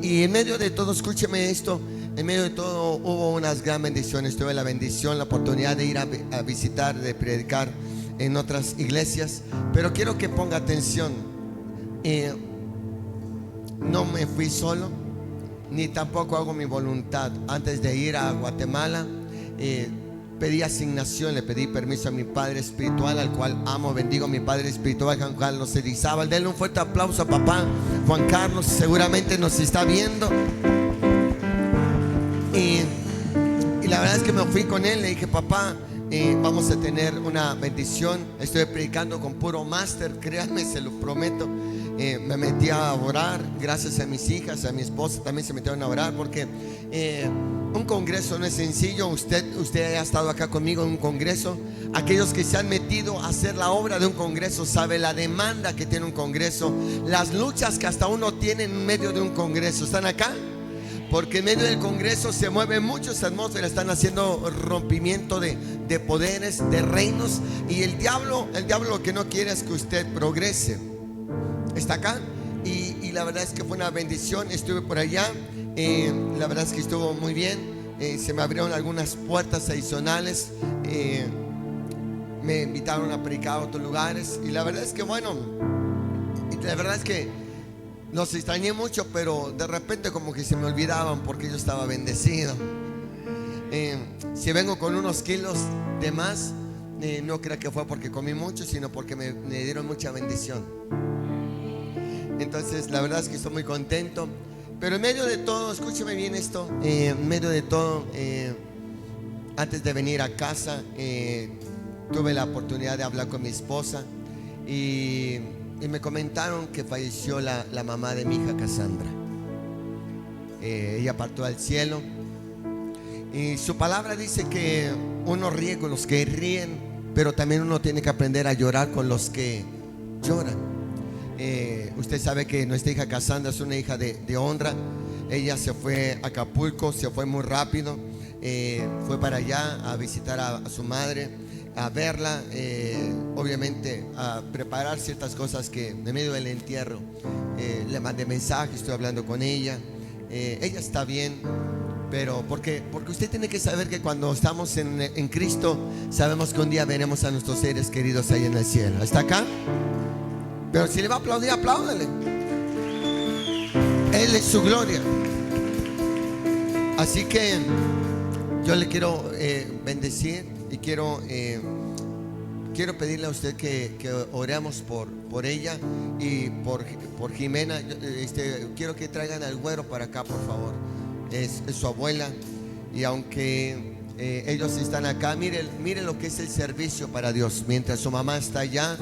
Y en medio de todo, escúcheme esto, en medio de todo hubo unas gran bendiciones. Tuve la bendición, la oportunidad de ir a visitar, de predicar en otras iglesias. Pero quiero que ponga atención. No me fui solo, ni tampoco hago mi voluntad. Antes de ir a Guatemala, pedí asignación, le pedí permiso a mi padre espiritual, al cual amo, bendigo a mi padre espiritual, Juan Carlos Elizábal. Denle un fuerte aplauso a papá Juan Carlos, seguramente nos está viendo. Y la verdad es que me fui con él, le dije: papá, vamos a tener una bendición. Estoy predicando con puro máster, créanme, se lo prometo. Me metí a orar, gracias a mis hijas, a mi esposa también se metieron a orar, porque un congreso no es sencillo. Usted ha estado acá conmigo en un congreso. Aquellos que se han metido a hacer la obra de un congreso saben la demanda que tiene un congreso, las luchas que hasta uno tiene en medio de un congreso. ¿Están acá? Porque en medio del congreso se mueven muchas atmósferas, están haciendo rompimiento de poderes, de reinos. Y el diablo lo que no quiere es que usted progrese. Está acá. Y la verdad es que fue una bendición. Estuve por allá, la verdad es que estuvo muy bien. Se me abrieron algunas puertas adicionales. Me invitaron a predicar a otros lugares. Y la verdad es que bueno, la verdad es que los extrañé mucho, pero de repente como que se me olvidaban, porque yo estaba bendecido. Si vengo con unos kilos de más, no creo que fue porque comí mucho, sino porque me dieron mucha bendición. Entonces la verdad es que estoy muy contento. Pero en medio de todo, escúcheme bien esto, en medio de todo, antes de venir a casa, tuve la oportunidad de hablar con mi esposa. Y me comentaron que falleció la mamá de mi hija Cassandra. Ella partió al cielo. Y su palabra dice que uno ríe con los que ríen, pero también uno tiene que aprender a llorar con los que lloran. Usted sabe que nuestra hija Cassandra es una hija de honra. Ella se fue a Acapulco, se fue muy rápido. Fue para allá a visitar a su madre, a verla, obviamente a preparar ciertas cosas que en medio del entierro le mandé mensaje, estoy hablando con ella. Ella está bien, pero porque usted tiene que saber que cuando estamos en Cristo, sabemos que un día veremos a nuestros seres queridos ahí en el cielo. ¿Está acá? Pero si le va a aplaudir, apláudale. Él es su gloria. Así que yo le quiero bendecir y quiero pedirle a usted que oremos por ella y por Jimena. Quiero que traigan al güero para acá, por favor. Es su abuela. Y aunque ellos están acá, miren lo que es el servicio para Dios. Mientras su mamá está allá,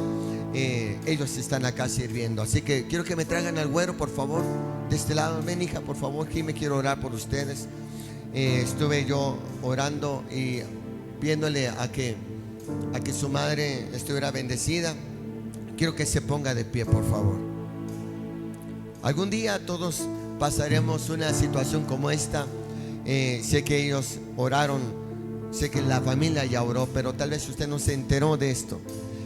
ellos están acá sirviendo. Así que quiero que me traigan al güero, por favor, de este lado. Ven, hija, por favor. Jimé, quiero orar por ustedes. Estuve yo orando y pidiéndole a que su madre estuviera bendecida. Quiero que se ponga de pie, por favor. Algún día todos pasaremos una situación como esta. Sé que ellos oraron, sé que la familia ya oró, pero tal vez usted no se enteró de esto.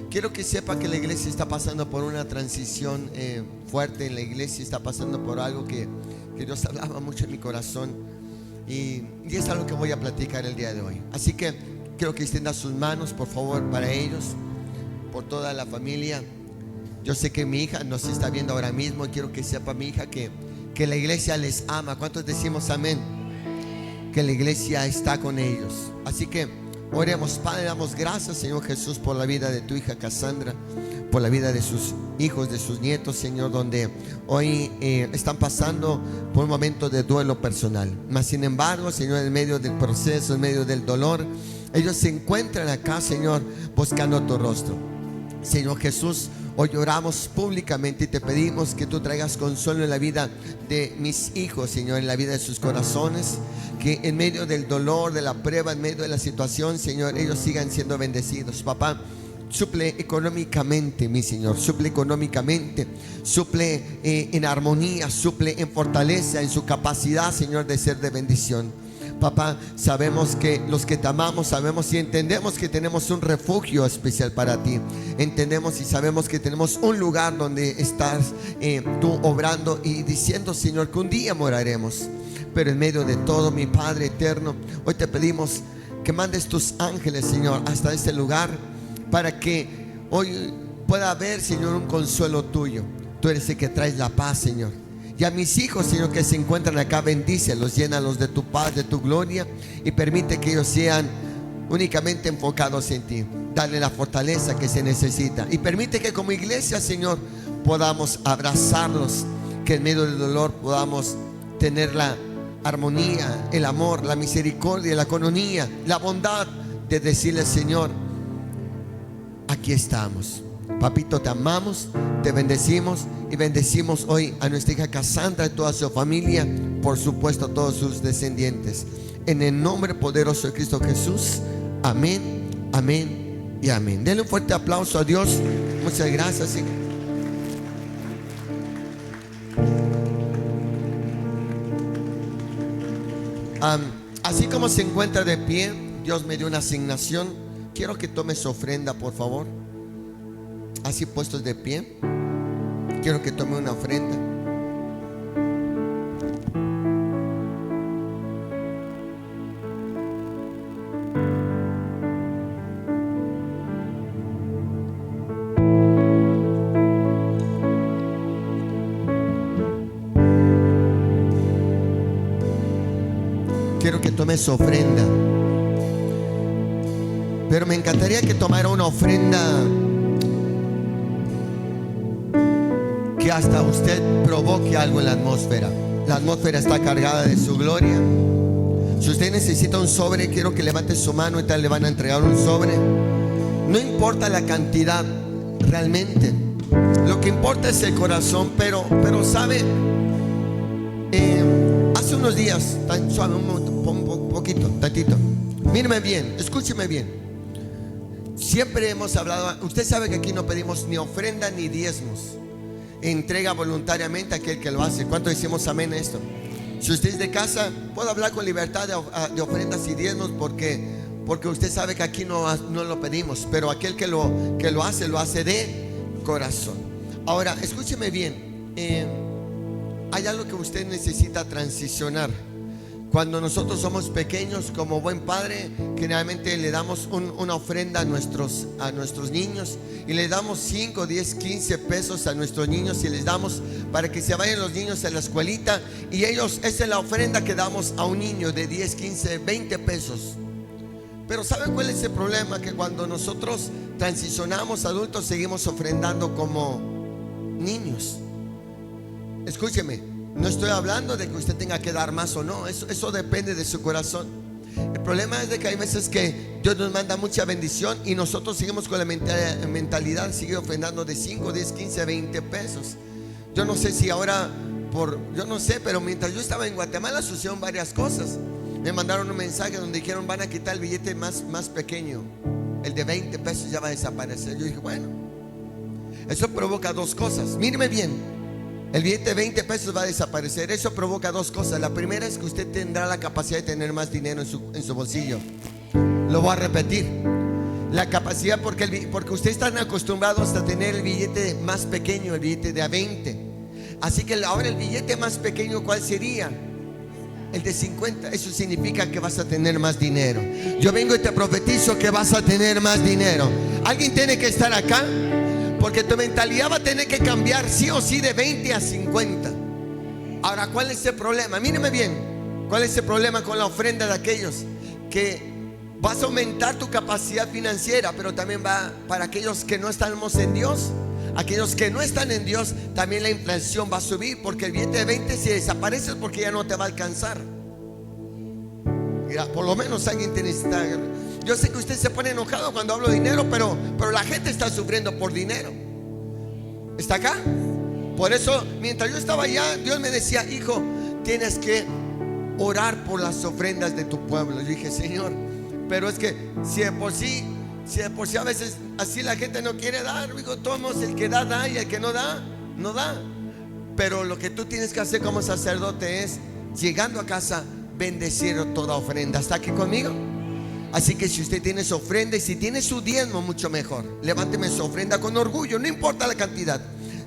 Quiero que sepa que la iglesia está pasando por una transición fuerte. En la iglesia está pasando por algo que Dios hablaba mucho en mi corazón. Y es algo que voy a platicar el día de hoy. Así que quiero que extienda sus manos, por favor, para ellos, por toda la familia. Yo sé que mi hija nos está viendo ahora mismo y quiero que sepa mi hija que la iglesia les ama. ¿Cuántos decimos amén? Que la iglesia está con ellos. Así que oremos. Padre, damos gracias, Señor Jesús, por la vida de tu hija Cassandra, por la vida de sus hijos, de sus nietos, Señor, donde hoy están pasando por un momento de duelo personal. Mas sin embargo, Señor, en medio del proceso, en medio del dolor, ellos se encuentran acá, Señor, buscando tu rostro. Señor Jesús, hoy oramos públicamente y te pedimos que tú traigas consuelo en la vida de mis hijos, Señor, en la vida de sus corazones. Que en medio del dolor, de la prueba, en medio de la situación, Señor, ellos sigan siendo bendecidos. Papá, suple económicamente, mi Señor, suple económicamente, suple en armonía, suple en fortaleza, en su capacidad, Señor, de ser de bendición. Papá, sabemos que los que te amamos, sabemos y entendemos que tenemos un refugio especial para ti. Entendemos y sabemos que tenemos un lugar donde estás tú obrando y diciendo, Señor, que un día moraremos. Pero en medio de todo, mi Padre eterno, hoy te pedimos que mandes tus ángeles, Señor, hasta este lugar, para que hoy pueda haber, Señor, un consuelo tuyo. Tú eres el que traes la paz, Señor. Y a mis hijos, Señor, que se encuentran acá, bendícelos, llénalos de tu paz, de tu gloria, y permite que ellos sean únicamente enfocados en ti. Dale la fortaleza que se necesita, y permite que como iglesia, Señor, podamos abrazarlos, que en medio del dolor podamos tener la armonía, el amor, la misericordia, la economía, la bondad de decirle, Señor, aquí estamos. Papito, te amamos, te bendecimos y bendecimos hoy a nuestra hija Cassandra y toda su familia, por supuesto a todos sus descendientes. En el nombre poderoso de Cristo Jesús, amén, amén y amén. Denle un fuerte aplauso a Dios. Muchas gracias, Señor. Así como se encuentra de pie, Dios me dio una asignación. Quiero que tome su ofrenda, por favor. Así puestos de pie, quiero que tome una ofrenda. Quiero que tome su ofrenda, pero me encantaría que tomara una ofrenda que hasta usted provoque algo en la atmósfera. La atmósfera está cargada de su gloria. Si usted necesita un sobre, quiero que levante su mano y tal, le van a entregar un sobre. No importa la cantidad realmente, lo que importa es el corazón. Pero sabe, hace unos días, tan suave, un poquito, tantito, míreme bien, escúcheme bien. Siempre hemos hablado, usted sabe que aquí no pedimos ni ofrenda ni diezmos. Entrega voluntariamente a aquel que lo hace. ¿Cuánto decimos amén a esto? Si usted es de casa, puedo hablar con libertad de ofrendas y diezmos, porque usted sabe que aquí no lo pedimos. Pero aquel que lo hace de corazón. Ahora, escúcheme bien. Hay algo que usted necesita transicionar. Cuando nosotros somos pequeños, como buen padre, generalmente le damos una ofrenda a nuestros niños, y le damos 5, 10, 15 pesos a nuestros niños, y les damos para que se vayan los niños a la escuelita, y esa es la ofrenda que damos a un niño de 10, 15, 20 pesos. Pero ¿saben cuál es el problema? Que cuando nosotros transicionamos adultos, seguimos ofrendando como niños. Escúcheme, no estoy hablando de que usted tenga que dar más o no. Eso depende de su corazón. El problema es de que hay veces que Dios nos manda mucha bendición y nosotros seguimos con la mentalidad de seguir ofrendando de 5, 10, 15, 20 pesos. Yo no sé si ahora, yo no sé, pero mientras yo estaba en Guatemala sucedieron varias cosas. Me mandaron un mensaje donde dijeron: van a quitar el billete más pequeño, el de 20 pesos ya va a desaparecer. Yo dije, bueno, eso provoca dos cosas. Míreme bien. El billete de 20 pesos va a desaparecer. Eso provoca dos cosas. La primera es que usted tendrá la capacidad de tener más dinero en su bolsillo. Lo voy a repetir. La capacidad, porque usted está acostumbrado hasta tener el billete más pequeño, el billete de a 20. Así que ahora el billete más pequeño, ¿cuál sería? El de 50. Eso significa que vas a tener más dinero. Yo vengo y te profetizo que vas a tener más dinero. ¿Alguien tiene que estar acá? Porque tu mentalidad va a tener que cambiar sí o sí de 20 a 50. Ahora, ¿cuál es el problema? Míreme bien. ¿Cuál es el problema con la ofrenda de aquellos? Que vas a aumentar tu capacidad financiera, pero también va para aquellos que no estamos en Dios. Aquellos que no están en Dios, también la inflación va a subir, porque el billete de 20 si desaparece es porque ya no te va a alcanzar. Mira, por lo menos alguien te necesita. Yo sé que usted se pone enojado cuando hablo de dinero, pero la gente está sufriendo por dinero. ¿Está acá? Por eso, mientras yo estaba allá, Dios me decía: hijo, tienes que orar por las ofrendas de tu pueblo. Yo dije: Señor, pero es que si de por sí a veces así la gente no quiere dar, digo, todos, el que da, y el que no da, no da. Pero lo que tú tienes que hacer como sacerdote es, llegando a casa, bendecir toda ofrenda. ¿Está aquí conmigo? Así que si usted tiene su ofrenda y si tiene su diezmo, mucho mejor. Levánteme su ofrenda con orgullo, no importa la cantidad.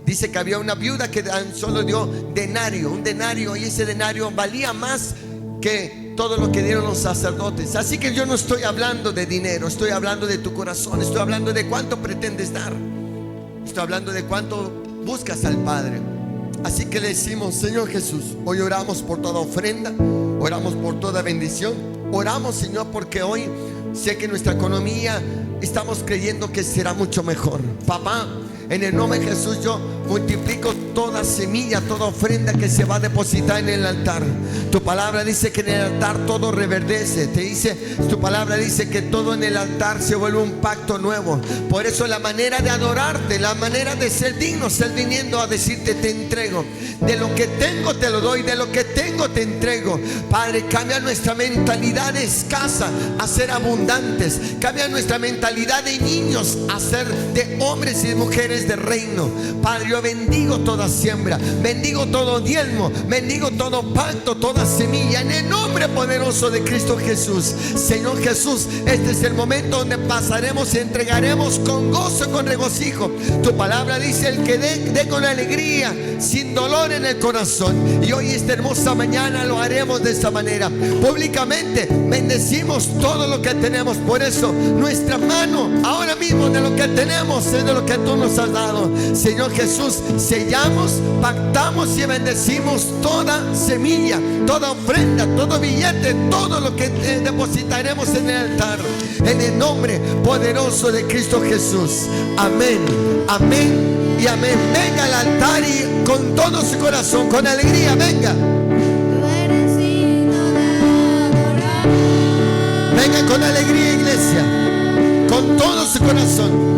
Dice que había una viuda que solo dio denario, un denario, y ese denario valía más que todo lo que dieron los sacerdotes. Así que yo no estoy hablando de dinero, estoy hablando de tu corazón, estoy hablando de cuánto pretendes dar, estoy hablando de cuánto buscas al Padre. Así que le decimos: Señor Jesús, hoy oramos por toda ofrenda, oramos por toda bendición, oramos, Señor, porque hoy sé que nuestra economía estamos creyendo que será mucho mejor. Papá, en el nombre de Jesús yo multiplico toda semilla, toda ofrenda que se va a depositar en el altar. Tu palabra dice que en el altar todo reverdece. Tu palabra dice que todo en el altar se vuelve un pacto nuevo. Por eso la manera de adorarte, la manera de ser digno, ser viniendo a decirte: te entrego. De lo que tengo te lo doy, de lo que tengo te entrego. Padre, cambia nuestra mentalidad de escasa a ser abundantes. Cambia nuestra mentalidad de niños a ser de hombres y de mujeres de reino. Padre, yo bendigo toda siembra, bendigo todo diezmo, bendigo todo pacto, toda semilla, en el nombre poderoso de Cristo Jesús. Señor Jesús, este es el momento donde pasaremos y entregaremos con gozo y con regocijo. Tu palabra dice: el que dé con alegría, sin dolor en el corazón. Y hoy, esta hermosa mañana, lo haremos de esta manera. Públicamente bendecimos todo lo que tenemos. Por eso nuestra mano ahora mismo de lo que tenemos es de lo que tú nos has dado. Señor Jesús, sellamos, pactamos y bendecimos toda semilla, toda ofrenda, todo billete, todo lo que depositaremos en el altar, en el nombre poderoso de Cristo Jesús. Amén, amén y amén. Venga al altar y con todo su corazón, con alegría, venga. Venga con alegría, iglesia, con todo su corazón.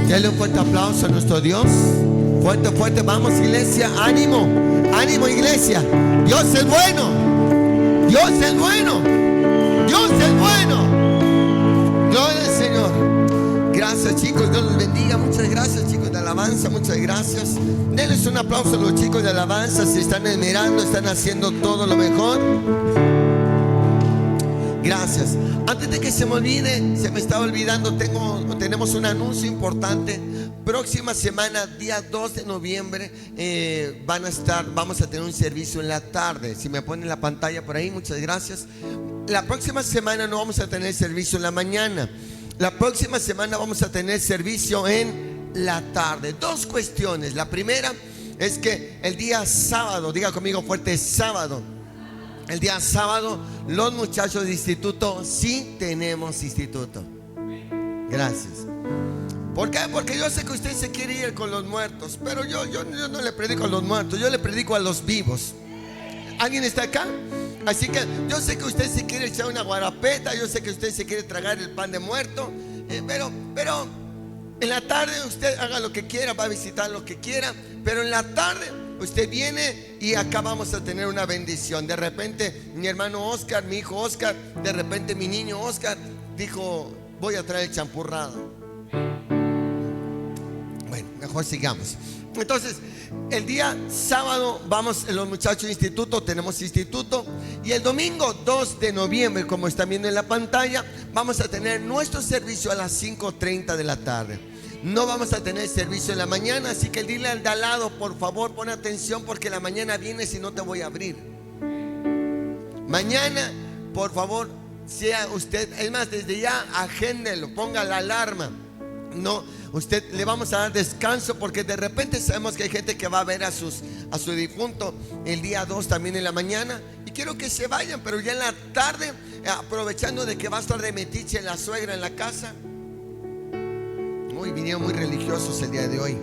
Dale un fuerte aplauso a nuestro Dios. Fuerte, fuerte, vamos, iglesia, ánimo, ánimo, iglesia. Dios es bueno, Dios es bueno, Dios es bueno. Gloria al Señor. Gracias, chicos, Dios los bendiga. Muchas gracias, chicos de alabanza, muchas gracias. Denles un aplauso a los chicos de alabanza. Se están esmerando, están haciendo todo lo mejor. Gracias. Antes de que se me olvide, se me estaba olvidando, tenemos un anuncio importante. Próxima semana, día 2 de noviembre, vamos a tener un servicio en la tarde. Si me ponen la pantalla por ahí, muchas gracias. La próxima semana no vamos a tener servicio en la mañana. La próxima semana vamos a tener servicio en la tarde. Dos cuestiones. La primera es que el día sábado, diga conmigo fuerte, sábado. El día sábado, los muchachos de instituto, sí tenemos instituto. Gracias. ¿Por qué? Porque yo sé que usted se quiere ir con los muertos, pero yo no le predico a los muertos, yo le predico a los vivos. ¿Alguien está acá? Así que yo sé que usted se quiere echar una guarapeta, yo sé que usted se quiere tragar el pan de muerto, pero en la tarde usted haga lo que quiera, va a visitar lo que quiera, pero en la tarde usted viene y acá vamos a tener una bendición. De repente mi hermano Oscar, mi hijo Oscar, de repente mi niño Oscar dijo: voy a traer el champurrado. Bueno, mejor sigamos. Entonces, el día sábado vamos, los muchachos de instituto, tenemos instituto. Y el domingo 2 de noviembre, como están viendo en la pantalla, vamos a tener nuestro servicio a las 5:30 de la tarde. No vamos a tener servicio en la mañana, así que dile al de al lado: por favor, pon atención, porque la mañana viene, si no te voy a abrir. Mañana, por favor, sea usted, es más, desde ya agéndelo, ponga la alarma. No, usted le vamos a dar descanso, porque de repente sabemos que hay gente que va a ver a su difunto el día 2 también en la mañana, y quiero que se vayan, pero ya en la tarde, aprovechando de que va a estar de metiche la suegra en la casa. Vinieron muy religiosos el día de hoy.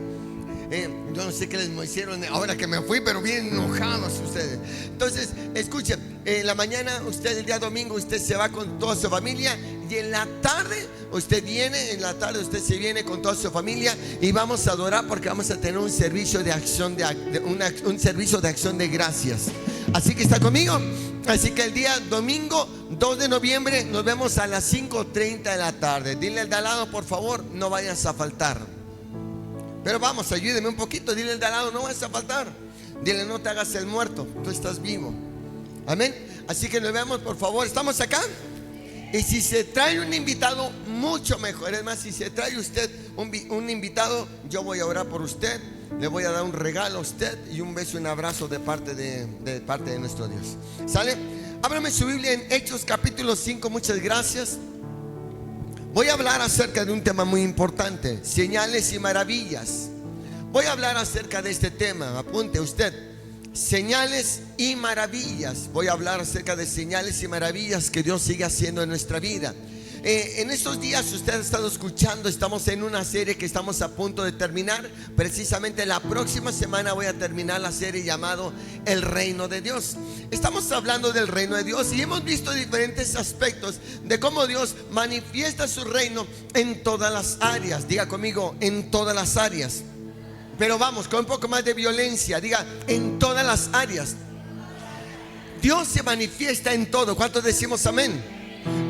Yo no sé qué les hicieron ahora que me fui, pero bien enojados ustedes. Entonces, escuchen, en la mañana usted, el día domingo, usted se va con toda su familia, y en la tarde usted se viene con toda su familia, y vamos a adorar, porque vamos a tener un servicio de acción un servicio de acción de gracias. Así que está conmigo. Así que el día domingo 2 de noviembre nos vemos a las 5:30 de la tarde. Dile al de al lado, por favor, no vayas a faltar. Pero vamos, ayúdeme un poquito. Dile al de al lado, no vayas a faltar. Dile, no te hagas el muerto, tú estás vivo. Amén. Así que nos vemos, por favor. ¿Estamos acá? Y si se trae un invitado, mucho mejor. Es más, si se trae usted un invitado, yo voy a orar por usted. Le voy a dar un regalo a usted y un beso y un abrazo de parte de nuestro Dios. ¿Sale? Ábrame su Biblia en Hechos capítulo 5. Muchas gracias. Voy a hablar acerca de un tema muy importante: señales y maravillas. Voy a hablar acerca de este tema. Apunte usted: señales y maravillas. Voy a hablar acerca de señales y maravillas que Dios sigue haciendo en nuestra vida. En estos días usted ha estado escuchando, estamos en una serie que estamos a punto de terminar. Precisamente la próxima semana voy a terminar la serie llamado El Reino de Dios. Estamos hablando del reino de Dios, y hemos visto diferentes aspectos de cómo Dios manifiesta su reino en todas las áreas. Diga conmigo, en todas las áreas. Pero vamos, con un poco más de violencia. Diga, en todas las áreas. Dios se manifiesta en todo. ¿Cuántos decimos amén?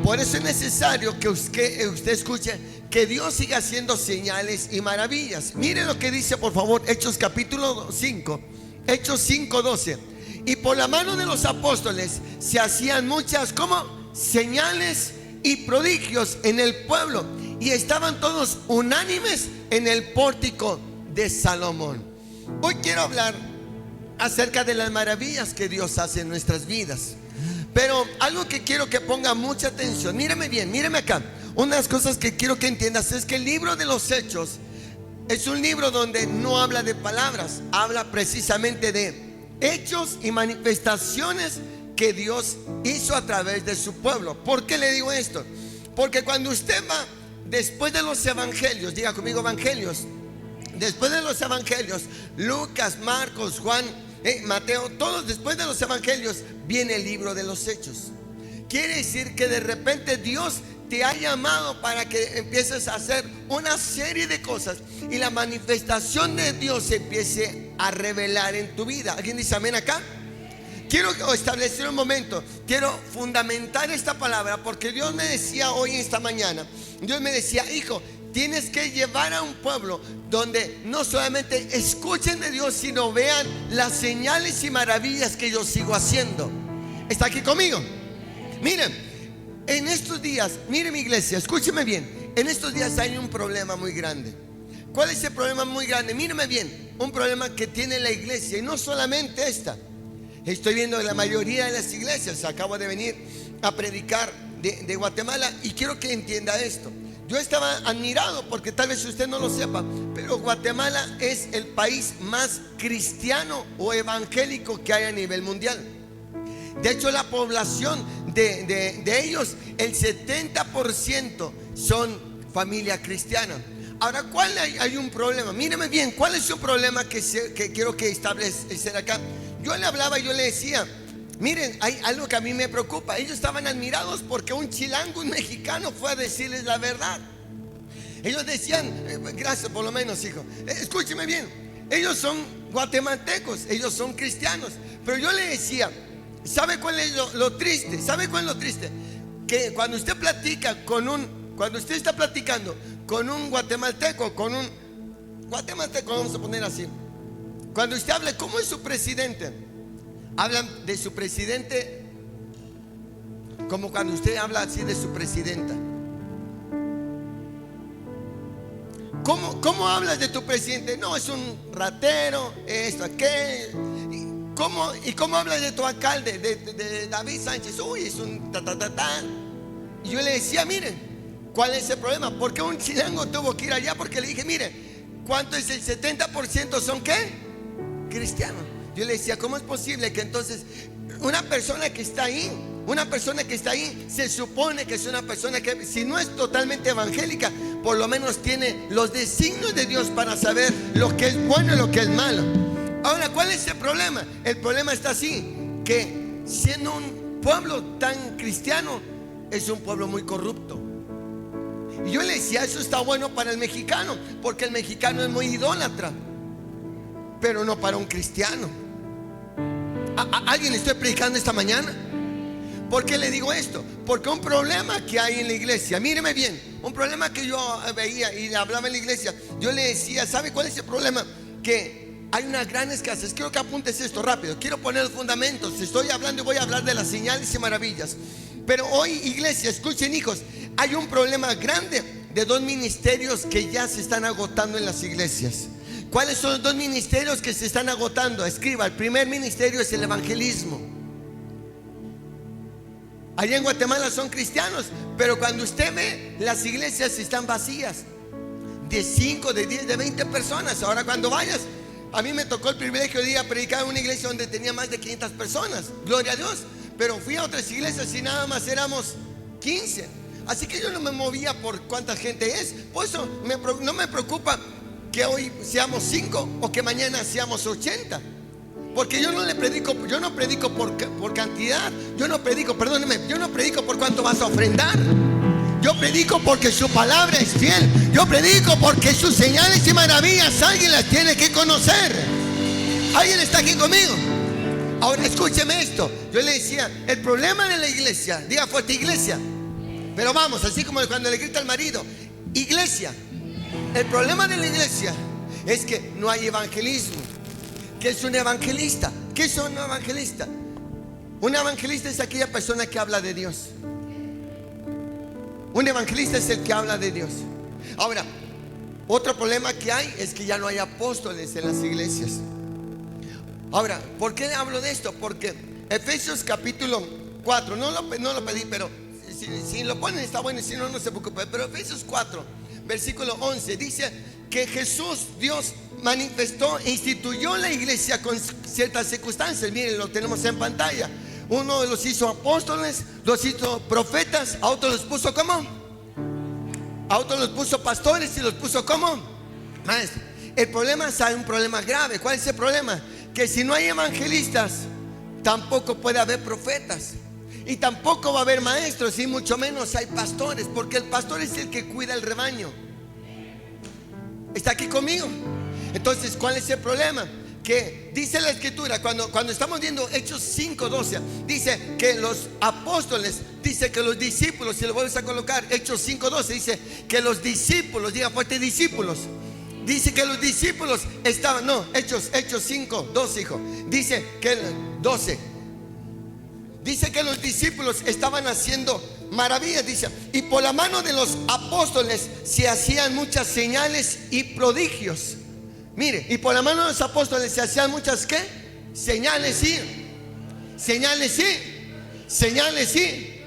Por eso es necesario que usted escuche que Dios siga haciendo señales y maravillas. Mire lo que dice, por favor, Hechos capítulo 5, Hechos 5:12. Y por la mano de los apóstoles se hacían muchas, ¿cómo? Señales y prodigios en el pueblo, y estaban todos unánimes en el pórtico de Salomón. Hoy quiero hablar acerca de las maravillas que Dios hace en nuestras vidas. Pero algo que quiero que ponga mucha atención, míreme bien, míreme acá. Una de las cosas que quiero que entiendas es que el libro de los Hechos es un libro donde no habla de palabras, habla precisamente de hechos y manifestaciones que Dios hizo a través de su pueblo. ¿Por qué le digo esto? Porque cuando usted va después de los evangelios, diga conmigo evangelios, después de los evangelios, Lucas, Marcos, Juan, Mateo, todos después de los evangelios viene el libro de los Hechos. Quiere decir que de repente Dios te ha llamado para que empieces a hacer una serie de cosas, y la manifestación de Dios se empiece a revelar en tu vida. ¿Alguien dice amén acá? Quiero establecer un momento, quiero fundamentar esta palabra, porque Dios me decía hoy, esta mañana, Dios me decía: hijo, tienes que llevar a un pueblo donde no solamente escuchen de Dios, sino vean las señales y maravillas que yo sigo haciendo. ¿Está aquí conmigo? Miren, en estos días, miren mi iglesia, escúcheme bien. En estos días hay un problema muy grande. ¿Cuál es el problema muy grande? Mírenme bien, un problema que tiene la iglesia, y no solamente esta. Estoy viendo la mayoría de las iglesias. Acabo de venir a predicar de Guatemala, y quiero que entienda esto. Yo estaba admirado, porque tal vez usted no lo sepa, pero Guatemala es el país más cristiano o evangélico que hay a nivel mundial. De hecho, la población de ellos, el 70% son familia cristiana. Ahora, ¿cuál hay un problema? Míreme bien, ¿cuál es un problema que quiero que establecer acá? Yo le hablaba y yo le decía: miren, hay algo que a mí me preocupa. Ellos estaban admirados porque un chilango, un mexicano, fue a decirles la verdad. Ellos decían, gracias por lo menos, hijo, escúcheme bien, ellos son guatemaltecos, ellos son cristianos. Pero yo le decía: ¿sabe cuál es lo triste? ¿Sabe cuál es lo triste? Que cuando usted platica cuando usted está platicando con un guatemalteco, vamos a poner así, cuando usted habla, ¿cómo es su presidente? Hablan de su presidente como cuando usted habla así de su presidenta. ¿Cómo hablas de tu presidente? No, es un ratero, esto, aquello. ¿Y cómo hablas de tu alcalde, de David Sánchez? Uy, es un ta. Y yo le decía, miren, ¿cuál es el problema? ¿Por qué un chilango tuvo que ir allá? Porque le dije, mire, ¿cuánto es el 70% son qué? Cristianos. Yo le decía, ¿cómo es posible que entonces una persona que está ahí, se supone que es una persona que, si no es totalmente evangélica, por lo menos tiene los designios de Dios para saber lo que es bueno y lo que es malo? Ahora, ¿cuál es el problema? El problema está así, que siendo un pueblo tan cristiano, es un pueblo muy corrupto. Y yo le decía, eso está bueno para el mexicano, porque el mexicano es muy idólatra, pero no para un cristiano. ¿A alguien le estoy predicando esta mañana? ¿Por qué le digo esto? Porque un problema que hay en la iglesia, míreme bien, un problema que yo veía y le hablaba en la iglesia, yo le decía, ¿sabe cuál es el problema? Que hay una gran escasez. Quiero que apuntes esto rápido, quiero poner los fundamentos. Estoy hablando y voy a hablar de las señales y maravillas. Pero hoy, iglesia, escuchen, hijos, hay un problema grande de dos ministerios que ya se están agotando en las iglesias. ¿Cuáles son los dos ministerios que se están agotando? Escriba, el primer ministerio es el evangelismo. Allá en Guatemala son cristianos, pero cuando usted ve, las iglesias están vacías, de 5, de 10, de 20 personas. Ahora cuando vayas, a mí me tocó el privilegio de ir a predicar en una iglesia donde tenía más de 500 personas, gloria a Dios. Pero fui a otras iglesias y nada más éramos 15. Así que yo no me movía por cuánta gente es. Por eso no me preocupa que hoy seamos 5 o que mañana seamos 80. Porque yo no predico por cantidad. Yo no predico por cuánto vas a ofrendar. Yo predico porque su palabra es fiel. Yo predico porque sus señales y maravillas alguien las tiene que conocer. ¿Alguien está aquí conmigo? Ahora escúcheme esto. Yo le decía, el problema de la iglesia, diga fuerte, iglesia. Pero vamos, así como cuando le grita al marido, iglesia. El problema de la iglesia es que no hay evangelismo. ¿Qué es un evangelista? ¿Qué es un evangelista? Un evangelista es aquella persona que habla de Dios. Un evangelista es el que habla de Dios. Ahora, otro problema que hay es que ya no hay apóstoles en las iglesias. Ahora, ¿por qué hablo de esto? Porque Efesios capítulo 4, no lo pedí, pero si lo ponen está bueno, y si no, no se preocupe. Pero Efesios 4, versículo 11, dice que Jesús, Dios, manifestó e instituyó la iglesia con ciertas circunstancias. Miren, lo tenemos en pantalla. Uno los hizo apóstoles, los hizo profetas, a otros los puso ¿cómo? A otros los puso pastores y los puso ¿cómo? Maestros. El problema es, hay un problema grave. ¿Cuál es el problema? Que si no hay evangelistas, tampoco puede haber profetas. Y tampoco va a haber maestros, y mucho menos hay pastores, porque el pastor es el que cuida el rebaño. ¿Está aquí conmigo? Entonces, ¿cuál es el problema? Que dice la escritura, cuando estamos viendo Hechos 5:12, dice que los apóstoles, dice que los discípulos, si lo vuelves a colocar, Hechos 5:12, dice que los discípulos, diga fuerte, discípulos. Dice que los discípulos estaban, no, Hechos 5:12, hijo. Dice que 12. Dice que los discípulos estaban haciendo maravillas, dice, y por la mano de los apóstoles se hacían muchas señales y prodigios. Mire, y por la mano de los apóstoles se hacían muchas ¿qué? Señales y señales y.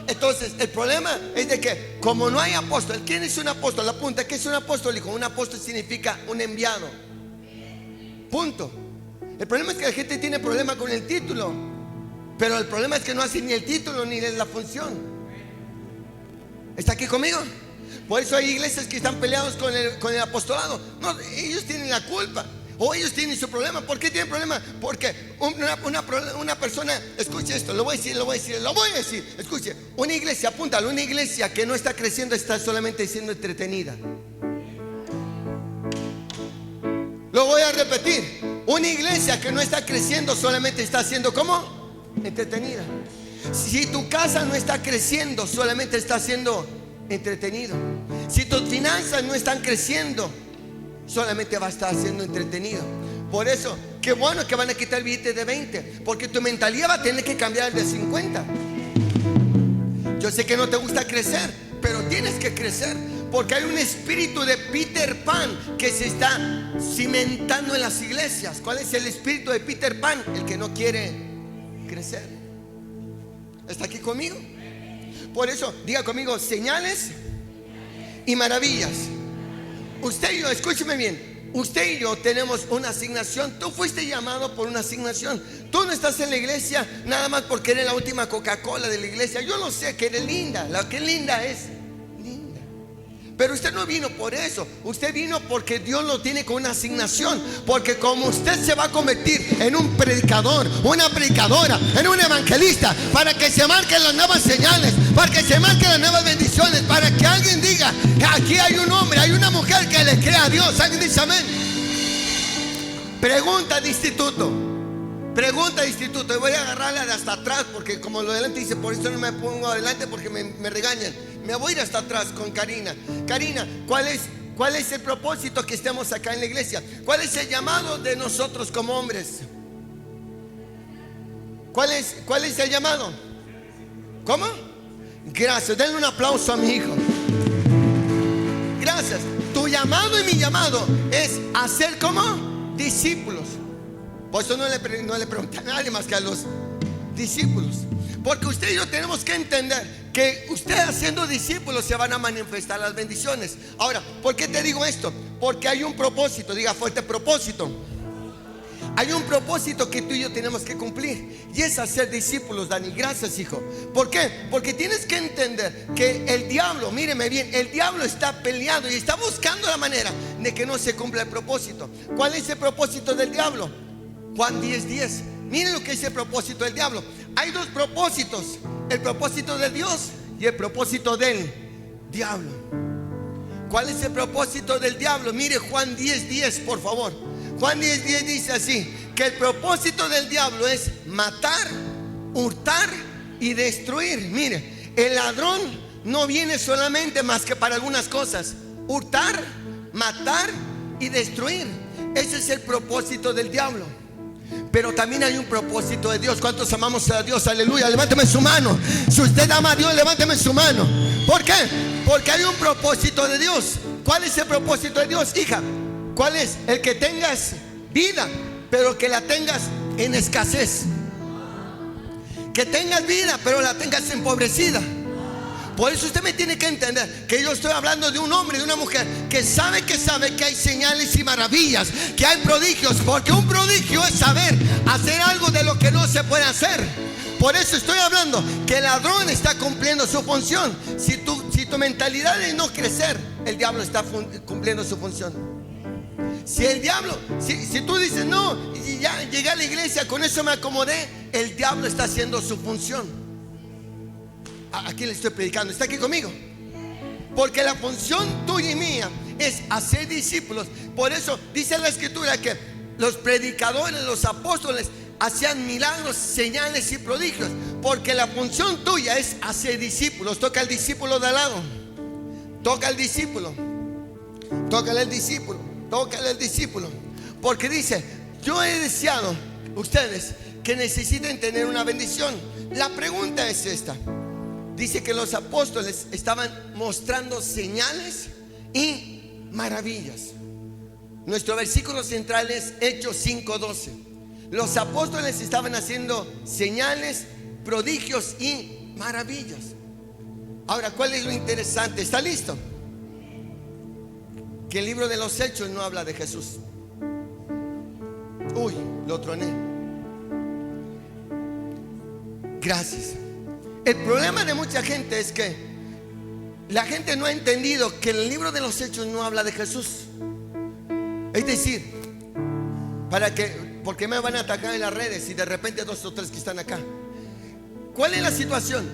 Entonces el problema es de que como no hay apóstol, ¿quién es un apóstol? Apunta, ¿qué es un apóstol, hijo? Un apóstol significa un enviado. Punto. El problema es que la gente tiene problema con el título, pero el problema es que no hace ni el título ni la función. ¿Está aquí conmigo? Por eso hay iglesias que están peleados con el apostolado. No, ellos tienen la culpa, o ellos tienen su problema. ¿Por qué tienen problema? Porque una persona, escuche esto, lo voy a decir, escuche, una iglesia, apúntalo, una iglesia que no está creciendo está solamente siendo entretenida. Lo voy a repetir, una iglesia que no está creciendo solamente está siendo ¿cómo? Entretenida. Si tu casa no está creciendo, solamente está siendo entretenido. Si tus finanzas no están creciendo, solamente va a estar siendo entretenido. Por eso, qué bueno que van a quitar el billete de 20, porque tu mentalidad va a tener que cambiar al de 50. Yo sé que no te gusta crecer, pero tienes que crecer, porque hay un espíritu de Peter Pan que se está cimentando en las iglesias. ¿Cuál es el espíritu de Peter Pan? El que no quiere crecer. ¿Está aquí conmigo? Por eso, diga conmigo, señales y maravillas. Usted y yo, escúcheme bien, usted y yo tenemos una asignación. Tú fuiste llamado por una asignación. Tú no estás en la iglesia nada más porque eres la última Coca-Cola de la iglesia. Yo lo sé que eres linda, la que linda es linda. Pero usted no vino por eso. Usted vino porque Dios lo tiene con una asignación. Porque como usted se va a convertir en un predicador, una predicadora, en un evangelista, para que se marquen las nuevas señales, para que se marquen las nuevas bendiciones, para que alguien diga que aquí hay un hombre, hay una mujer que le cree a Dios. Alguien dice amén. Pregunta de instituto. Pregunta de instituto. Y voy a agarrarla de hasta atrás, porque como lo delante dice, por eso no me pongo adelante, porque me regañan. Me voy a ir hasta atrás con Karina. Karina, ¿cuál es el propósito que estemos acá en la iglesia? ¿Cuál es el llamado de nosotros como hombres? ¿Cuál es el llamado? ¿Cómo? Gracias, denle un aplauso a mi hijo. Gracias. Tu llamado y mi llamado es hacer como discípulos. Por eso no le pregunté a nadie más que a los discípulos. Porque usted y yo tenemos que entender que usted haciendo discípulos se van a manifestar las bendiciones. Ahora, ¿por qué te digo esto? Porque hay un propósito, diga fuerte, propósito. Hay un propósito que tú y yo tenemos que cumplir, y es hacer discípulos, Dani. Gracias, hijo. ¿Por qué? Porque tienes que entender que el diablo, míreme bien, el diablo está peleando y está buscando la manera de que no se cumpla el propósito. ¿Cuál es el propósito del diablo? Juan 10:10. Miren lo que es el propósito del diablo. Hay dos propósitos: el propósito de Dios y el propósito del diablo. ¿Cuál es el propósito del diablo? Mire Juan 10:10, por favor. Juan 10:10 dice así: que el propósito del diablo es matar, hurtar y destruir. Mire, el ladrón no viene solamente más que para algunas cosas: hurtar, matar y destruir. Ese es el propósito del diablo. Pero también hay un propósito de Dios. ¿Cuántos amamos a Dios? Aleluya, levánteme su mano. Si usted ama a Dios, levánteme su mano. ¿Por qué? Porque hay un propósito de Dios. ¿Cuál es el propósito de Dios, hija? ¿Cuál es? El que tengas vida, pero que la tengas en escasez. Que tengas vida, pero la tengas empobrecida. Por eso usted me tiene que entender que yo estoy hablando de un hombre y de una mujer que sabe que hay señales y maravillas, que hay prodigios. Porque un prodigio es saber hacer algo de lo que no se puede hacer. Por eso estoy hablando que el ladrón está cumpliendo su función. Si tu mentalidad es no crecer, el diablo está cumpliendo su función. Si el diablo, si tú dices no, ya llegué a la iglesia, con eso me acomodé, el diablo está haciendo su función. ¿A quién le estoy predicando? ¿Está aquí conmigo? Porque la función tuya y mía es hacer discípulos. Por eso dice la escritura que los predicadores, los apóstoles hacían milagros, señales y prodigios. Porque la función tuya es hacer discípulos. Toca al discípulo de al lado. Toca al discípulo. Tócale al discípulo. Tócale al discípulo. Porque dice: yo he deseado, ustedes, que necesiten tener una bendición. La pregunta es esta. Dice que los apóstoles estaban mostrando señales y maravillas. Nuestro versículo central es Hechos 5:12. Los apóstoles estaban haciendo señales, prodigios y maravillas. Ahora, ¿cuál es lo interesante? ¿Está listo? Que el libro de los Hechos no habla de Jesús. Uy, lo troné. Gracias. El problema de mucha gente es que la gente no ha entendido que el libro de los Hechos no habla de Jesús. Es decir, ¿por qué me van a atacar en las redes y de repente 2 o 3 que están acá? ¿Cuál es la situación?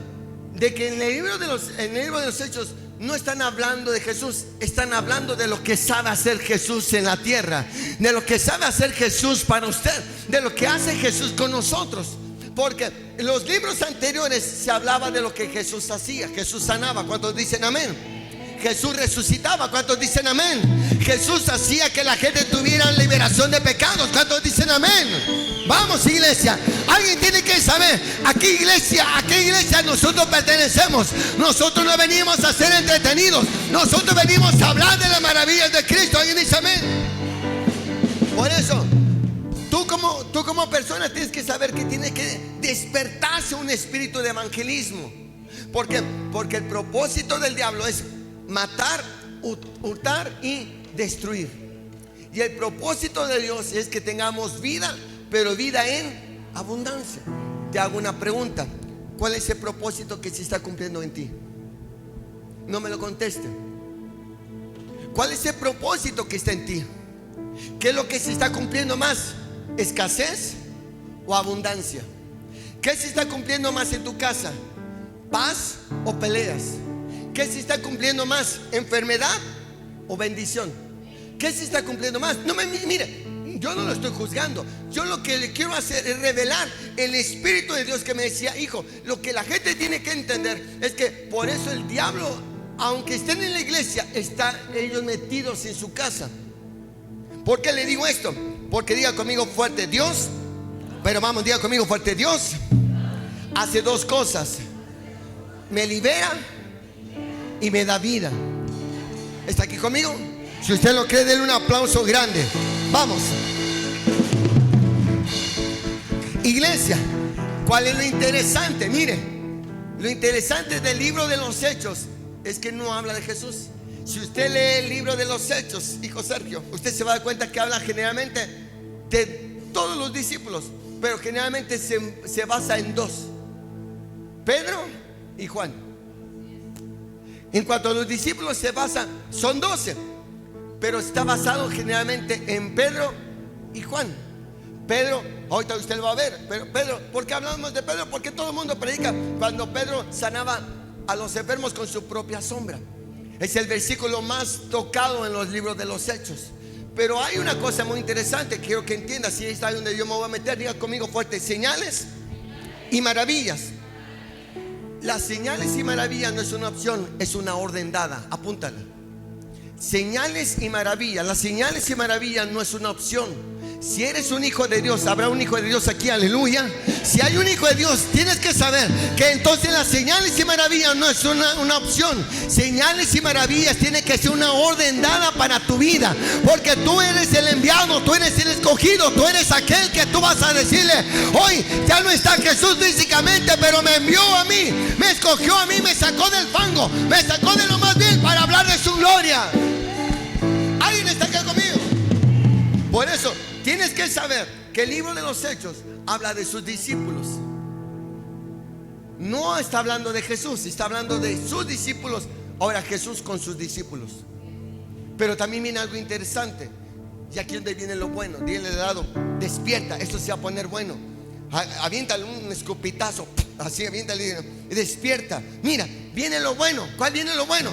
De que en el libro de los Hechos no están hablando de Jesús, están hablando de lo que sabe hacer Jesús en la tierra, de lo que sabe hacer Jesús para usted, de lo que hace Jesús con nosotros. Porque en los libros anteriores se hablaba de lo que Jesús hacía. Jesús sanaba. ¿Cuántos dicen amén? Jesús resucitaba. ¿Cuántos dicen amén? Jesús hacía que la gente tuviera liberación de pecados. ¿Cuántos dicen amén? Vamos, iglesia. Alguien tiene que saber a qué iglesia nosotros pertenecemos. Nosotros no venimos a ser entretenidos. Nosotros venimos a hablar de las maravillas de Cristo. ¿Alguien dice amén? Por eso tú como persona tienes que saber que tiene que despertarse un espíritu de evangelismo. ¿Por qué? Porque el propósito del diablo es matar, hurtar y destruir. Y el propósito de Dios es que tengamos vida, pero vida en abundancia. Te hago una pregunta: ¿cuál es el propósito que se está cumpliendo en ti? No me lo conteste. ¿Cuál es el propósito que está en ti? ¿Qué es lo que se está cumpliendo más? ¿Escasez o abundancia? ¿Qué se está cumpliendo más en tu casa? ¿Paz o peleas? ¿Qué se está cumpliendo más? ¿Enfermedad o bendición? ¿Qué se está cumpliendo más? No me mire, yo no lo estoy juzgando. Yo lo que le quiero hacer es revelar el Espíritu de Dios que me decía: hijo, lo que la gente tiene que entender es que por eso el diablo, aunque estén en la iglesia, están ellos metidos en su casa. ¿Por qué le digo esto? Porque diga conmigo fuerte: Dios, pero vamos, diga conmigo fuerte: Dios hace dos cosas: me libera y me da vida. ¿Está aquí conmigo? Si usted lo cree, denle un aplauso grande. Vamos. Iglesia, ¿cuál es lo interesante? Mire, lo interesante del libro de los Hechos es que no habla de Jesús. Si usted lee el libro de los Hechos, hijo Sergio, usted se va a dar cuenta que habla generalmente de todos los discípulos, pero generalmente se basa en dos: Pedro y Juan. En cuanto a los discípulos se basa, son 12, pero está basado generalmente en Pedro y Juan. Pedro, ahorita usted lo va a ver, pero Pedro, ¿por qué hablamos de Pedro? Porque todo el mundo predica cuando Pedro sanaba a los enfermos con su propia sombra. Es el versículo más tocado en los libros de los Hechos. Pero hay una cosa muy interesante, quiero que entienda. Si está donde yo me voy a meter, diga conmigo fuerte: señales y maravillas. Las señales y maravillas no es una opción, es una orden dada. Apúntala. Señales y maravillas. Las señales y maravillas no es una opción. Si eres un hijo de Dios, habrá un hijo de Dios aquí, aleluya. Si hay un hijo de Dios, tienes que saber que entonces las señales y maravillas no es una opción. Señales y maravillas tiene que ser una orden dada para tu vida, porque tú eres el enviado, tú eres el escogido, tú eres aquel que tú vas a decirle: hoy ya no está Jesús físicamente, pero me envió a mí, me escogió a mí, me sacó del fango, me sacó de lo más vil para hablar de su gloria. ¿Alguien está acá conmigo? Por eso tienes que saber que el libro de los Hechos habla de sus discípulos. No está hablando de Jesús, está hablando de sus discípulos. Ahora Jesús con sus discípulos. Pero también viene algo interesante. Y aquí es donde viene lo bueno. Dile de lado: despierta, esto se va a poner bueno. Aviéntale un escupitazo, así aviéntale y despierta. Mira, viene lo bueno. ¿Cuál viene lo bueno?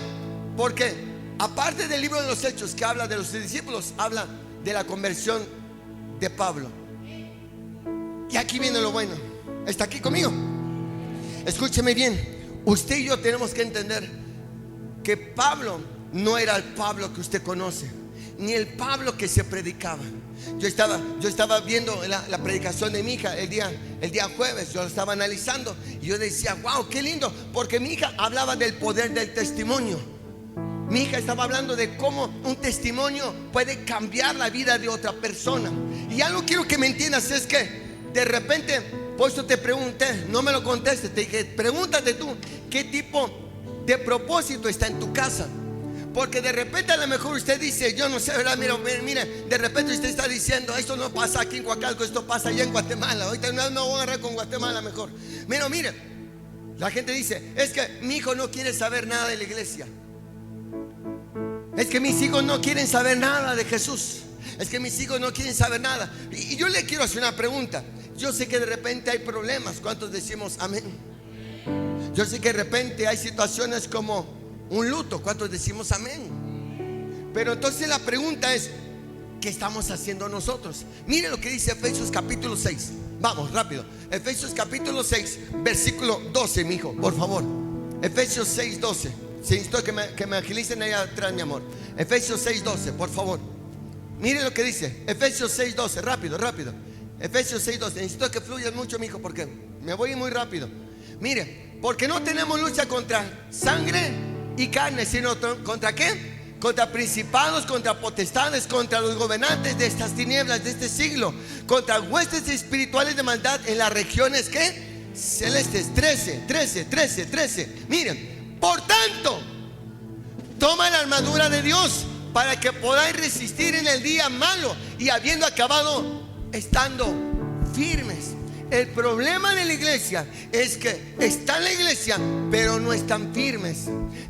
Porque aparte del libro de los Hechos que habla de los discípulos, habla de la conversión de Pablo. Y aquí viene lo bueno. ¿Está aquí conmigo? Escúcheme bien. Usted y yo tenemos que entender que Pablo no era el Pablo que usted conoce, ni el Pablo que se predicaba. Yo estaba viendo la predicación de mi hija el día jueves. Yo lo estaba analizando y yo decía: wow, qué lindo, porque mi hija hablaba del poder del testimonio. Mi hija estaba hablando de cómo un testimonio puede cambiar la vida de otra persona. Y algo quiero que me entiendas es que de repente, por eso te pregunté, no me lo contestes, te dije: pregúntate tú, ¿qué tipo de propósito está en tu casa? Porque de repente a lo mejor usted dice: yo no sé, ¿verdad? Mira, de repente usted está diciendo: esto no pasa aquí en Coacalco, esto pasa allá en Guatemala. Ahorita no voy a agarrar con Guatemala mejor. Mire, la gente dice: es que mi hijo no quiere saber nada de la iglesia. Es que mis hijos no quieren saber nada de Jesús. Es que mis hijos no quieren saber nada. Y yo le quiero hacer una pregunta. Yo sé que de repente hay problemas. ¿Cuántos decimos amén? Yo sé que de repente hay situaciones como un luto. ¿Cuántos decimos amén? Pero entonces la pregunta es: ¿qué estamos haciendo nosotros? Mire lo que dice Efesios capítulo 6. Vamos, rápido. Efesios capítulo 6, versículo 12, mi hijo, por favor. Efesios 6, 12. Si necesito que me agilicen ahí atrás, mi amor. Efesios 6, 12, por favor. Mire lo que dice Efesios 6, 12, rápido. Efesios 6, 12. Necesito que fluyas mucho, mi hijo, porque me voy muy rápido. Mire, porque no tenemos lucha contra sangre y carne, sino ¿contra qué? Contra principados, contra potestades, contra los gobernantes de estas tinieblas, de este siglo, contra huestes espirituales de maldad en las regiones, ¿qué? celestes. 13. Miren, por tanto, toma la armadura de Dios para que podáis resistir en el día malo y habiendo acabado, estando firmes. El problema de la iglesia es que están en la iglesia, pero no están firmes.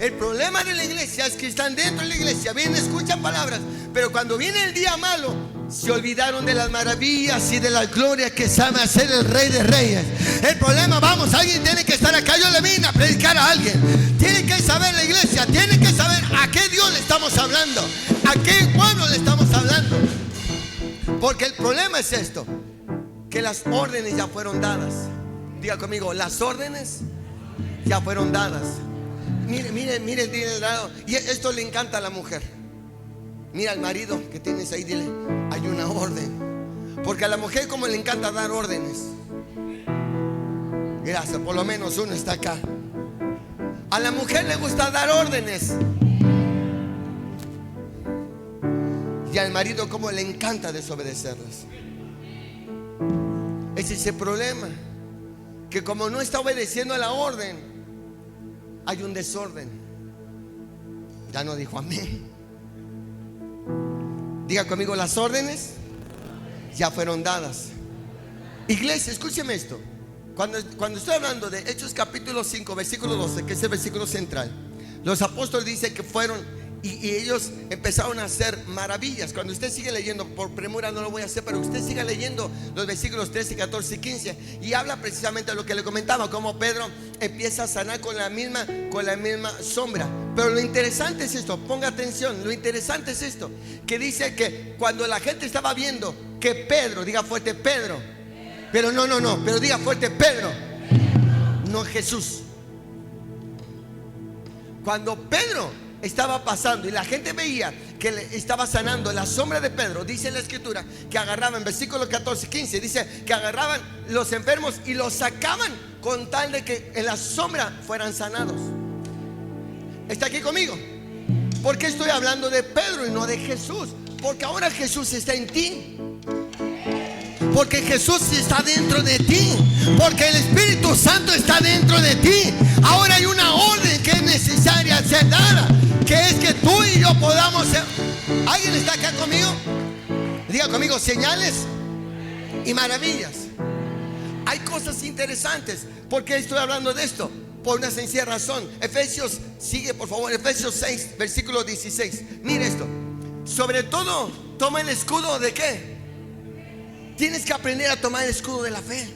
El problema de la iglesia es que están dentro de la iglesia, vienen, escuchan palabras, pero cuando viene el día malo, se olvidaron de las maravillas y de las glorias que sabe hacer el Rey de Reyes. El problema, vamos, alguien tiene que estar acá. Yo le vine a predicar a alguien. Tiene que saber la iglesia, tiene que saber a qué Dios le estamos hablando, a qué pueblo le estamos hablando. Porque el problema es esto, que las órdenes ya fueron dadas. Diga conmigo, las órdenes ya fueron dadas. Mire, dile al lado. Y esto le encanta a la mujer. Mira al marido que tienes ahí, dile, hay una orden. Porque a la mujer como le encanta dar órdenes. Gracias, por lo menos uno está acá. A la mujer le gusta dar órdenes. Y al marido como le encanta desobedecerlas. Ese es el problema, que como no está obedeciendo a la orden, hay un desorden. Ya no dijo amén. Diga conmigo, las órdenes ya fueron dadas. Iglesia, escúcheme esto. Cuando estoy hablando de Hechos capítulo 5 versículo 12, que es el versículo central, los apóstoles dicen que fueron y ellos empezaron a hacer maravillas. Cuando usted sigue leyendo, por premura no lo voy a hacer, pero usted siga leyendo los versículos 13, 14 y 15, y habla precisamente de lo que le comentaba, como Pedro empieza a sanar con la misma sombra. Pero lo interesante es esto, ponga atención, lo interesante es esto, que dice que cuando la gente estaba viendo que Pedro, diga fuerte Pedro, pero pero diga fuerte Pedro, no Jesús. Cuando Pedro estaba pasando y la gente veía que le estaba sanando la sombra de Pedro, dice la escritura que agarraban, versículo 14, 15, dice que agarraban los enfermos y los sacaban con tal de que en la sombra fueran sanados. ¿Está aquí conmigo? ¿Por qué estoy hablando de Pedro y no de Jesús? Porque ahora Jesús está en ti. Porque Jesús está dentro de ti. Porque el Espíritu Santo está dentro de ti. Ahora hay una orden que es necesaria ser dada, que es que tú y yo podamos ser. ¿Alguien está acá conmigo? Diga conmigo, señales y maravillas. Hay cosas interesantes. ¿Por qué estoy hablando de esto? Por una sencilla razón. Efesios, sigue por favor, Efesios 6 versículo 16. Mire esto. Sobre todo, toma el escudo de ¿qué? Tienes que aprender a tomar el escudo de la fe.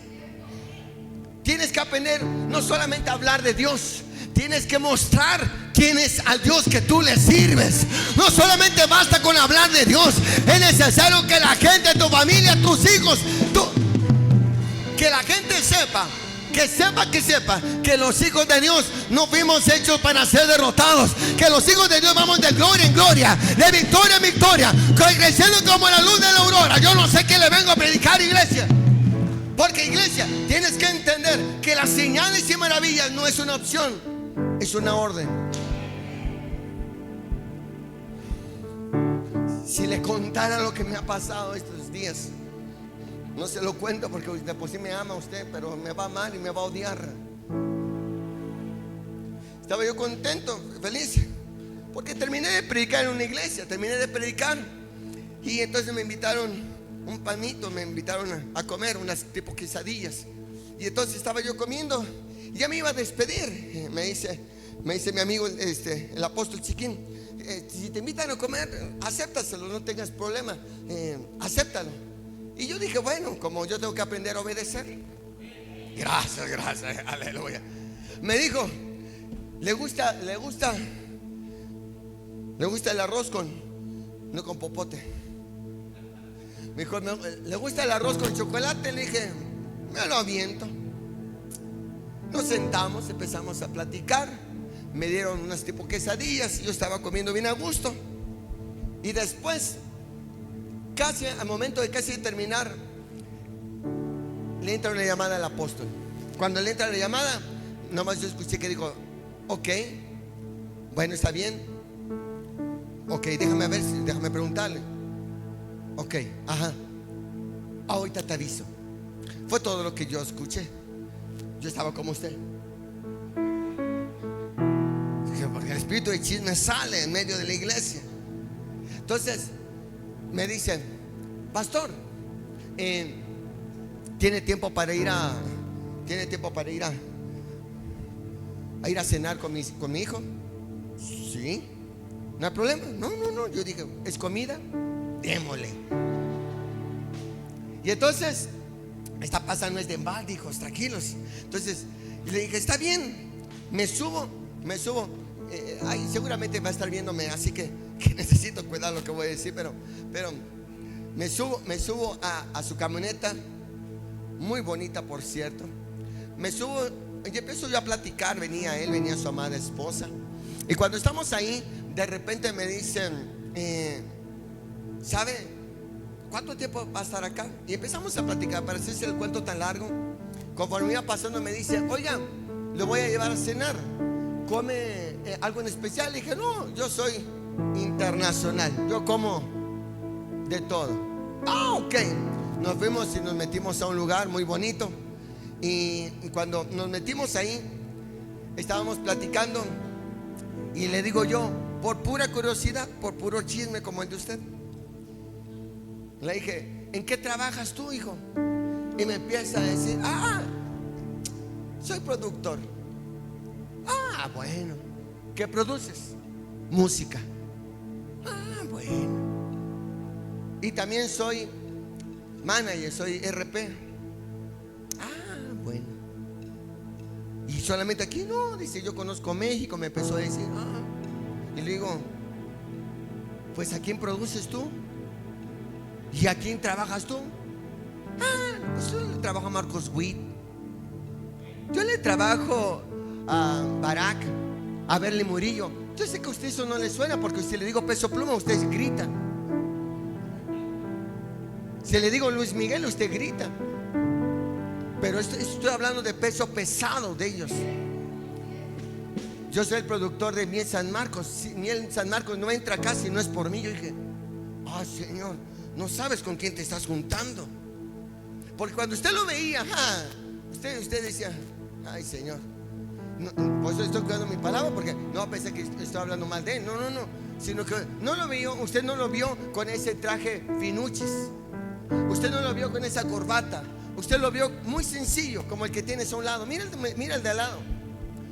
Tienes que aprender no solamente a hablar de Dios, tienes que mostrar quién es al Dios que tú le sirves. No solamente basta con hablar de Dios, es necesario que la gente, tu familia, tus hijos, que la gente sepa que los hijos de Dios no fuimos hechos para ser derrotados, que los hijos de Dios vamos de gloria en gloria, de victoria en victoria, creciendo como la luz de la aurora. Yo no sé qué le vengo a predicar, iglesia, porque iglesia, tienes que entender que las señales y maravillas no es una opción, es una orden. Si le contara lo que me ha pasado estos días, no se lo cuento porque de por sí me ama usted, pero me va a amar y me va a odiar. Estaba yo contento, feliz, porque terminé de predicar en una iglesia, y entonces me invitaron un panito, me invitaron a comer unas tipo quesadillas. Y entonces estaba yo comiendo y ya me iba a despedir. Me dice mi amigo el apóstol Chiquín, si te invitan a comer, acéptaselo, no tengas problema, acéptalo. Y yo dije, bueno, como yo tengo que aprender a obedecer. Gracias, aleluya. Me dijo, le gusta el arroz no con popote. Me dijo, ¿le gusta el arroz con chocolate? Le dije, me lo aviento. Nos sentamos, empezamos a platicar. Me dieron unas tipo quesadillas y yo estaba comiendo bien a gusto. Y después, casi al momento de casi terminar, le entra una llamada al apóstol. Cuando le entra la llamada, nomás yo escuché que dijo, ok, bueno, está bien, ok, déjame preguntarle. Ok, ajá, ahorita te aviso. Fue todo lo que yo escuché. yo estaba como usted. Porque el espíritu de chisme sale en medio de la iglesia. Entonces me dicen: pastor, ¿tiene tiempo para ir a cenar con mi hijo? Sí, no hay problema. No. Yo dije: ¿es comida? Démosle. Y entonces, esta pasa no es de embalde, hijos, tranquilos. Entonces le dije: está bien. Me subo. Ahí seguramente va a estar viéndome, así que necesito cuidar lo que voy a decir, pero me subo a su camioneta, muy bonita, por cierto. Me subo y empiezo yo a platicar. Venía él, venía su amada esposa. Y cuando estamos ahí, de repente me dicen: ¿sabe cuánto tiempo va a estar acá? Y empezamos a platicar. Para hacerse el cuento tan largo, conforme iba pasando, me dice: oiga, le voy a llevar a cenar. ¿Come algo en especial? Le dije: no, yo soy internacional, yo como de todo. Ok. Nos fuimos y nos metimos a un lugar muy bonito. Y cuando nos metimos ahí, estábamos platicando. Y le digo yo, por pura curiosidad, por puro chisme como el de usted, le dije: ¿en qué trabajas tú, hijo? Y me empieza a decir: soy productor. Bueno. ¿Qué produces? Música. Bueno. Y también soy manager, soy RP. Bueno. ¿Y solamente aquí? No, dice: yo conozco México. Me empezó a decir. Y le digo: pues ¿a quién produces tú? ¿Y a quién trabajas tú? Pues yo le trabajo a Marcos Witt. Yo le trabajo a Barack, a Berly Murillo. Yo sé que a usted eso no le suena, porque si le digo Peso Pluma, usted grita. Si le digo Luis Miguel, usted grita. Pero estoy hablando de peso pesado de ellos. Yo soy el productor de Miel San Marcos. Si Miel San Marcos no entra acá si no es por mí. Yo dije: Señor, no sabes con quién te estás juntando. Porque cuando usted lo veía, usted decía: ay, Señor. No, por eso estoy cuidando mi palabra, porque no pensé que estoy hablando mal de él. No, sino que no lo vio, usted no lo vio con ese traje finuchis. Usted no lo vio con esa corbata. Usted lo vio muy sencillo, como el que tienes a un lado. Mira el de al lado.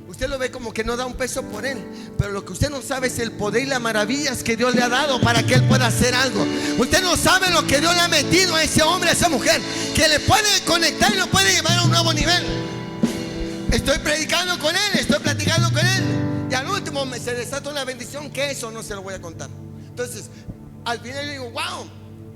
Usted lo ve como que no da un peso por él. Pero lo que usted no sabe es el poder y las maravillas que Dios le ha dado para que él pueda hacer algo. Usted no sabe lo que Dios le ha metido a ese hombre, a esa mujer, que le puede conectar y lo puede llevar a un nuevo nivel. Estoy predicando con él, estoy platicando con él, y al último se desata una bendición que eso no se lo voy a contar. Entonces al final le digo: wow.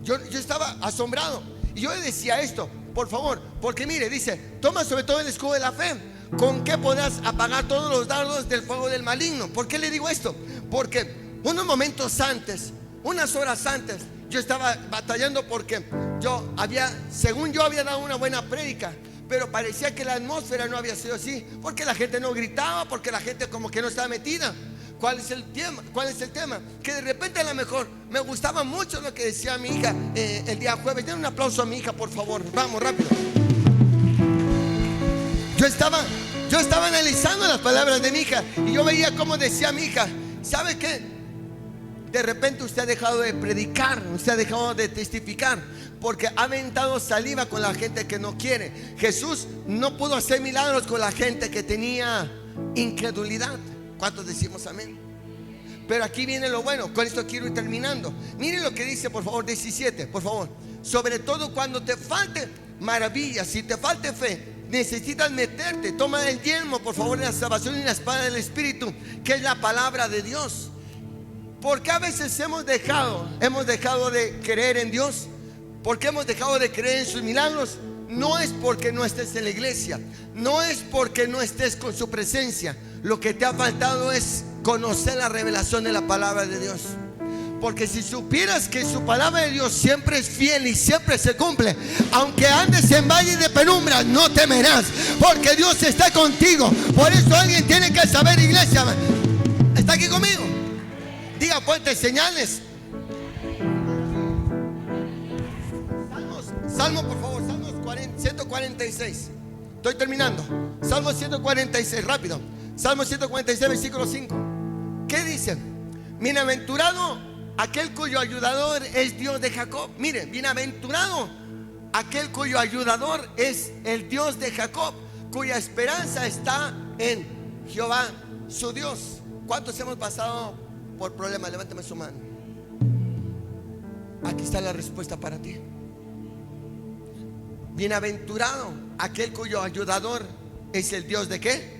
Yo estaba asombrado. Y yo le decía esto: por favor, porque mire, dice: toma sobre todo el escudo de la fe, con que podrás apagar todos los dardos del fuego del maligno. ¿Por qué le digo esto? Porque unos momentos antes, unas horas antes, yo estaba batallando porque según yo había dado una buena prédica, pero parecía que la atmósfera no había sido así, porque la gente no gritaba, porque la gente como que no estaba metida. ¿Cuál es el tema? Que de repente a lo mejor me gustaba mucho lo que decía mi hija el día jueves. Den un aplauso a mi hija, por favor. Vamos, rápido. Yo estaba analizando las palabras de mi hija, y yo veía cómo decía mi hija: ¿sabe qué? De repente usted ha dejado de predicar, usted ha dejado de testificar, porque ha aventado saliva con la gente que no quiere. Jesús no pudo hacer milagros con la gente que tenía incredulidad. ¿Cuántos decimos amén? Pero aquí viene lo bueno. Con esto quiero ir terminando. Miren lo que dice, por favor, 17, por favor. Sobre todo cuando te falte maravillas, si te falte fe, necesitas meterte. Toma el yelmo, por favor, en la salvación y la espada del Espíritu, que es la palabra de Dios. Porque a veces hemos dejado de creer en Dios, porque hemos dejado de creer en sus milagros. No es porque no estés en la iglesia, no es porque no estés con su presencia. Lo que te ha faltado es conocer la revelación de la palabra de Dios. Porque si supieras que su palabra de Dios siempre es fiel y siempre se cumple, aunque andes en valle de penumbra, no temerás, porque Dios está contigo. Por eso alguien tiene que saber, iglesia, ¿está aquí conmigo? Diga fuertes señales. Salmo, por favor, Salmos 146. Estoy terminando. Salmo 146, rápido. Salmo 146, versículo 5. ¿Qué dice? Bienaventurado aquel cuyo ayudador es Dios de Jacob. Mire, bienaventurado aquel cuyo ayudador es el Dios de Jacob, cuya esperanza está en Jehová, su Dios. ¿Cuántos hemos pasado por problemas? Levántame su mano. Aquí está la respuesta para ti. Bienaventurado aquel cuyo ayudador es el Dios de ¿qué?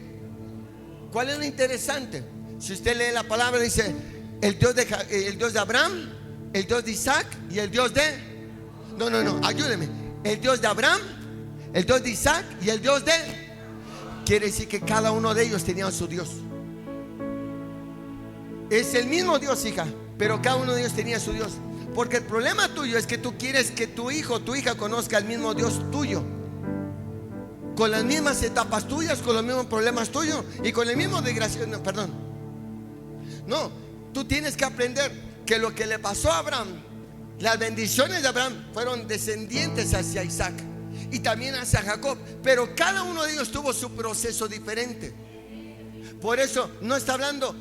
¿Cuál es lo interesante? Si usted lee la palabra, dice el Dios de Abraham, el Dios de Isaac y el Dios de... No, ayúdeme. El Dios de Abraham, el Dios de Isaac y el Dios de... Quiere decir que cada uno de ellos tenía su Dios. Es el mismo Dios, hija, pero cada uno de ellos tenía su Dios. Porque el problema tuyo es que tú quieres que tu hijo o tu hija conozca el mismo Dios tuyo, con las mismas etapas tuyas, con los mismos problemas tuyos y con el mismo desgracia. No, perdón. No, tú tienes que aprender que lo que le pasó a Abraham, las bendiciones de Abraham fueron descendientes hacia Isaac y también hacia Jacob, pero cada uno de ellos tuvo su proceso diferente. Por eso no está hablando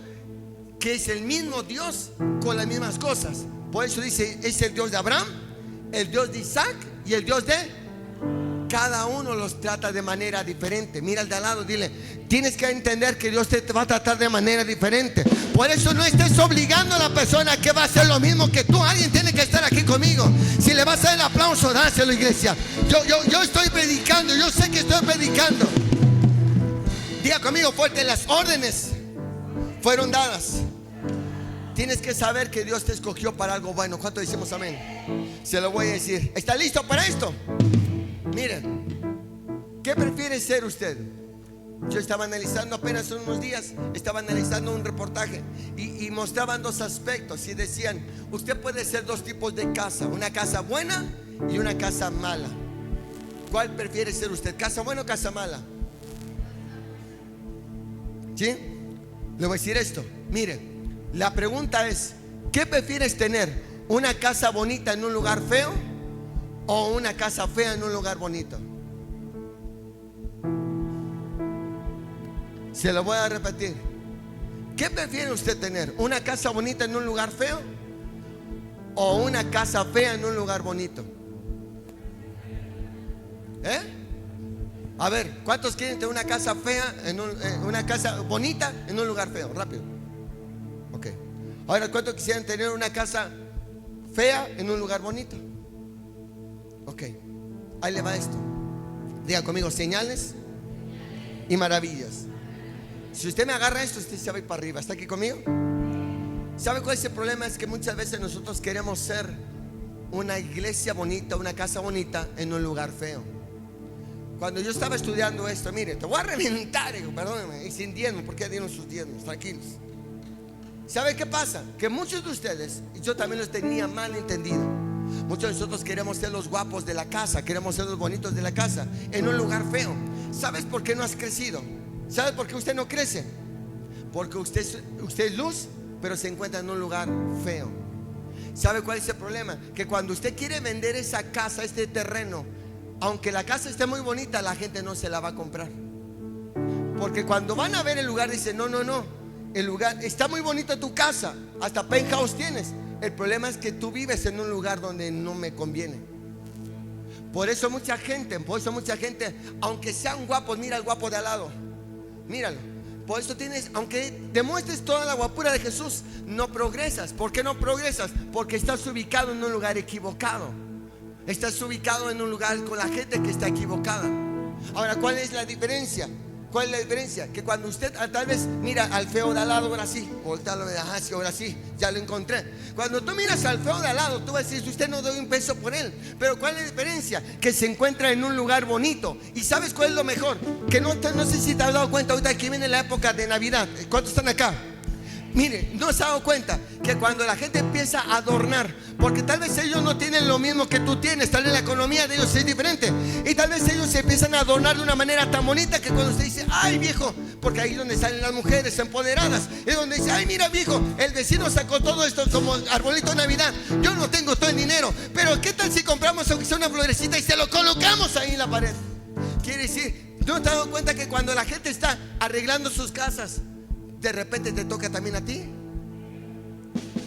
que es el mismo Dios con las mismas cosas. Por eso dice, es el Dios de Abraham, el Dios de Isaac y el Dios de... Cada uno los trata de manera diferente. Mira al de al lado, dile, tienes que entender que Dios te va a tratar de manera diferente. Por eso no estés obligando a la persona que va a hacer lo mismo que tú. Alguien tiene que estar aquí conmigo. Si le vas a dar el aplauso, dáselo, iglesia. Yo estoy predicando, yo sé que estoy predicando. Diga conmigo fuerte, las órdenes fueron dadas. Tienes que saber que Dios te escogió para algo bueno. ¿Cuánto decimos amén? Se lo voy a decir. ¿Está listo para esto? Miren, ¿qué prefiere ser usted? Yo estaba analizando apenas hace unos días, estaba analizando un reportaje y mostraban dos aspectos y decían, usted puede ser dos tipos de casa, una casa buena y una casa mala. ¿Cuál prefiere ser usted? ¿Casa buena o casa mala? ¿Sí? Le voy a decir esto. Mire, la pregunta es, ¿qué prefieres tener? ¿Una casa bonita en un lugar feo o una casa fea en un lugar bonito? Se lo voy a repetir. ¿Qué prefiere usted tener? ¿Una casa bonita en un lugar feo o una casa fea en un lugar bonito? A ver, ¿cuántos quieren tener una casa fea una casa bonita en un lugar feo? Rápido. Ok. Ahora, ¿cuántos quisieran tener una casa fea en un lugar bonito? Ok. Ahí le va esto. Diga conmigo, señales y maravillas. Si usted me agarra esto, usted se va a ir para arriba. ¿Está aquí conmigo? ¿Sabe cuál es el problema? Es que muchas veces nosotros queremos ser una iglesia bonita, una casa bonita en un lugar feo. Cuando yo estaba estudiando esto, mire, te voy a reventar, perdónenme, y sin diezmos, porque ya dieron sus diezmos, tranquilos. ¿Sabe qué pasa? Que muchos de ustedes, y yo también los tenía mal entendido, muchos de nosotros queremos ser los guapos de la casa, queremos ser los bonitos de la casa, en un lugar feo. ¿Sabes por qué no has crecido? ¿Sabes por qué usted no crece? Porque usted es luz, pero se encuentra en un lugar feo. ¿Sabe cuál es el problema? Que cuando usted quiere vender esa casa, este terreno, aunque la casa esté muy bonita, la gente no se la va a comprar. Porque cuando van a ver el lugar, dicen, no, el lugar, está muy bonita tu casa, hasta penthouse tienes. El problema es que tú vives en un lugar donde no me conviene. Por eso mucha gente, aunque sean guapos, mira al guapo de al lado, míralo. Por eso tienes, aunque demuestres toda la guapura de Jesús, no progresas. ¿Por qué no progresas? Porque estás ubicado en un lugar equivocado. Estás ubicado en un lugar con la gente que está equivocada. Ahora, ¿cuál es la diferencia? ¿Cuál es la diferencia? Que cuando usted tal vez mira al feo de al lado, ahora sí, voltealo, sí, ahora sí, ya lo encontré. Cuando tú miras al feo de al lado, tú vas a decir, usted no doy un peso por él. Pero ¿cuál es la diferencia? Que se encuentra en un lugar bonito. ¿Y sabes cuál es lo mejor? Que no sé si te has dado cuenta, ahorita que viene la época de Navidad. ¿Cuántos están acá? Mire, no se ha dado cuenta que cuando la gente empieza a adornar, porque tal vez ellos no tienen lo mismo que tú tienes, tal vez la economía de ellos es diferente, y tal vez ellos se empiezan a adornar de una manera tan bonita que cuando usted dice, ay viejo, porque ahí es donde salen las mujeres empoderadas, es donde dice, ay mira viejo, el vecino sacó todo esto como arbolito de Navidad, yo no tengo todo el dinero, pero qué tal si compramos aunque sea una florecita y se lo colocamos ahí en la pared. Quiere decir, ¿Tú no te has dado cuenta que cuando la gente está arreglando sus casas, de repente te toca también a ti?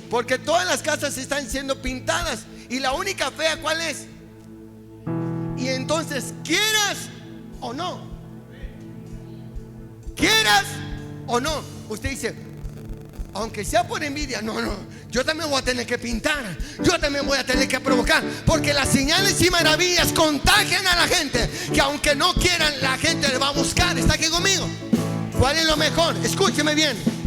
Porque todas las casas están siendo pintadas y la única fea, ¿cuál es? Y entonces, quieras o no, quieras o no, usted dice, aunque sea por envidia, no, yo también voy a tener que pintar, yo también voy a tener que provocar, porque las señales y maravillas contagian a la gente, que aunque no quieran, la gente le va a buscar. ¿Está aquí conmigo? ¿Cuál es lo mejor? Escúcheme bien.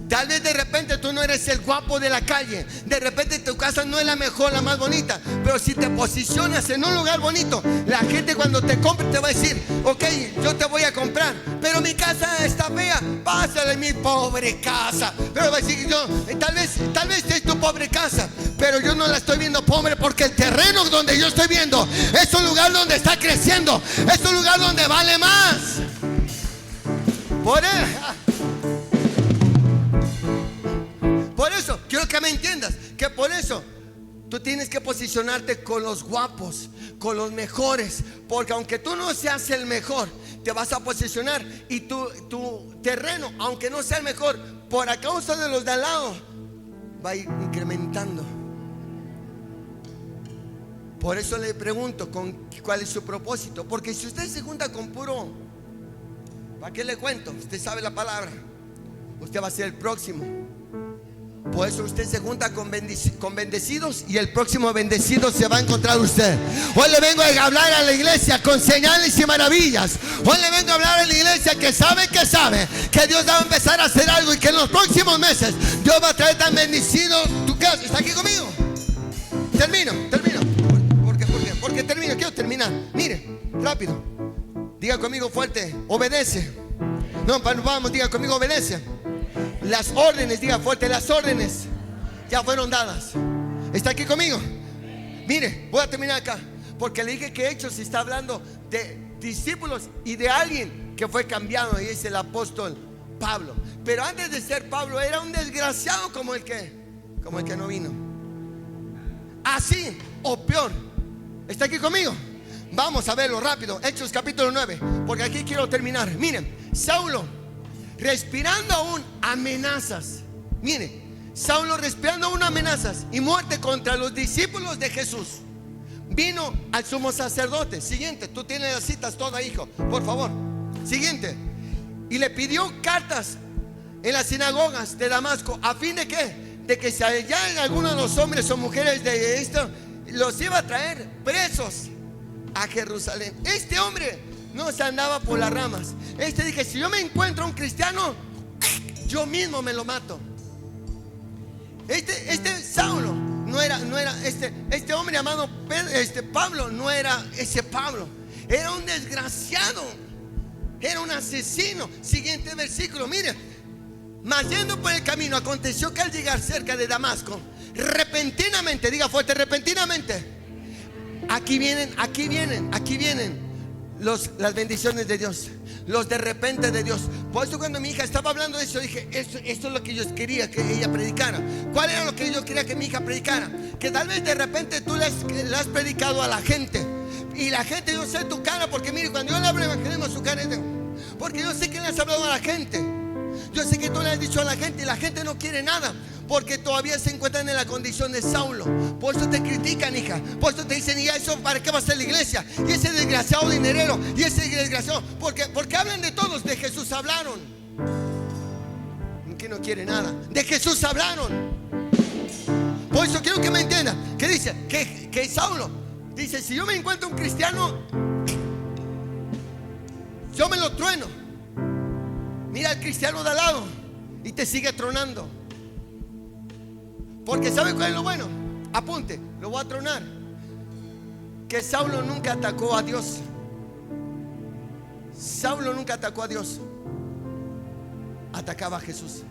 Tal vez de repente tú no eres el guapo de la calle, de repente tu casa no es la mejor, la más bonita, pero si te posicionas en un lugar bonito, la gente cuando te compre te va a decir, ok, yo te voy a comprar, pero mi casa está fea, pásale mi pobre casa. Pero va a decir, yo, tal vez es tu pobre casa, pero yo no la estoy viendo pobre, porque el terreno donde yo estoy viendo es un lugar donde está creciendo, es un lugar donde vale más. Por eso, quiero que me entiendas, que por eso tú tienes que posicionarte con los guapos, con los mejores, porque aunque tú no seas el mejor, te vas a posicionar y tu terreno, aunque no sea el mejor, por a causa de los de al lado, va a ir incrementando. Por eso le pregunto, ¿cuál es su propósito? Porque si usted se junta con puro, ¿para qué le cuento? Usted sabe la palabra, usted va a ser el próximo. Por eso usted se junta con bendecidos y el próximo bendecido se va a encontrar usted. Hoy le vengo a hablar a la iglesia con señales y maravillas. Hoy le vengo a hablar a la iglesia que sabe que Dios va a empezar a hacer algo y que en los próximos meses Dios va a traer tan bendecido tu casa. ¿Está aquí conmigo? Termino. Porque termino, quiero terminar. Mire, rápido. Diga conmigo fuerte, obedece. No, vamos, diga conmigo, obedece. Las órdenes, diga fuerte, las órdenes ya fueron dadas. ¿Está aquí conmigo? Mire, voy a terminar acá, porque le dije que Hechos está hablando de discípulos y de alguien que fue cambiado, y es el apóstol Pablo. Pero antes de ser Pablo era un desgraciado como el que no vino. Así o peor. ¿Está aquí conmigo? Vamos a verlo rápido. Hechos capítulo 9, porque aquí quiero terminar. Miren, Saulo respirando aún amenazas. Mire, Saulo respirando aún amenazas y muerte contra los discípulos de Jesús. Vino al sumo sacerdote. Siguiente, tú tienes las citas todas, hijo, por favor. Siguiente. Y le pidió cartas en las sinagogas de Damasco, a fin de que, si hallaran algunos de los hombres o mujeres de esto, los iba a traer presos a Jerusalén. Este hombre no se andaba por las ramas. Dije, si yo me encuentro a un cristiano, yo mismo me lo mato. Saulo no era este hombre llamado Pablo, no era ese Pablo. Era un desgraciado, era un asesino. Siguiente versículo, mire. Mas yendo por el camino, aconteció que al llegar cerca de Damasco, repentinamente, diga fuerte, repentinamente. Aquí vienen las bendiciones de Dios, los de repente de Dios. Por eso cuando mi hija estaba hablando de eso, dije, esto es lo que yo quería que ella predicara. ¿Cuál era lo que yo quería que mi hija predicara? Que tal vez de repente tú le has predicado a la gente, y la gente, yo sé tu cara, porque mire, cuando yo le hablo evangelismo, su cara es de, porque yo sé que le has hablado a la gente. Yo sé que tú le has dicho a la gente y la gente no quiere nada, porque todavía se encuentran en la condición de Saulo. Por eso te critican, hija. Por eso te dicen, ¿y eso para qué va a ser la iglesia? Y ese desgraciado dinerero, y ese desgraciado, porque hablan de todos. De Jesús hablaron. Que no quiere nada. De Jesús hablaron. Por eso quiero que me entienda. Que dice que Saulo dice, si yo me encuentro un cristiano, yo me lo trueno. Mira al cristiano de al lado y te sigue tronando. Porque ¿sabe cuál es lo bueno? Apunte, lo voy a tronar. Que Saulo nunca atacó a Dios. Saulo nunca atacó a Dios. Atacaba a Jesús.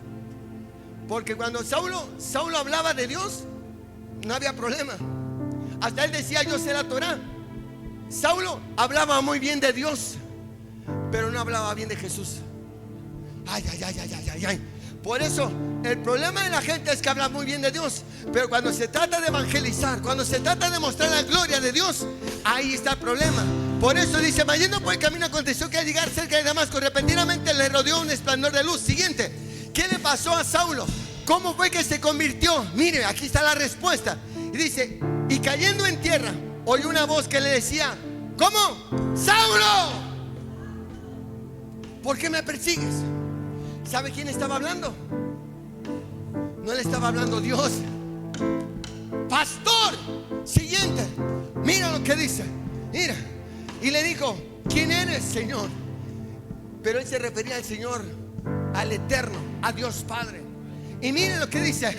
Porque cuando Saulo hablaba de Dios, no había problema. Hasta él decía, yo sé la Torah. Saulo hablaba muy bien de Dios, pero no hablaba bien de Jesús. Ay. Por eso el problema de la gente es que habla muy bien de Dios, pero cuando se trata de evangelizar, cuando se trata de mostrar la gloria de Dios, ahí está el problema. Por eso dice: mas yendo por el camino, aconteció que al llegar cerca de Damasco, repentinamente le rodeó un resplandor de luz. Siguiente, ¿qué le pasó a Saulo? ¿Cómo fue que se convirtió? Mire, aquí está la respuesta. Y dice: y cayendo en tierra, oyó una voz que le decía: ¿cómo? ¡Saulo! ¿Por qué me persigues? ¿Sabe quién estaba hablando? No le estaba hablando Dios. Pastor. Siguiente, mira lo que dice. Mira. Y le dijo: ¿quién eres, Señor? Pero él se refería al Señor, al Eterno, a Dios Padre. Y miren lo que dice.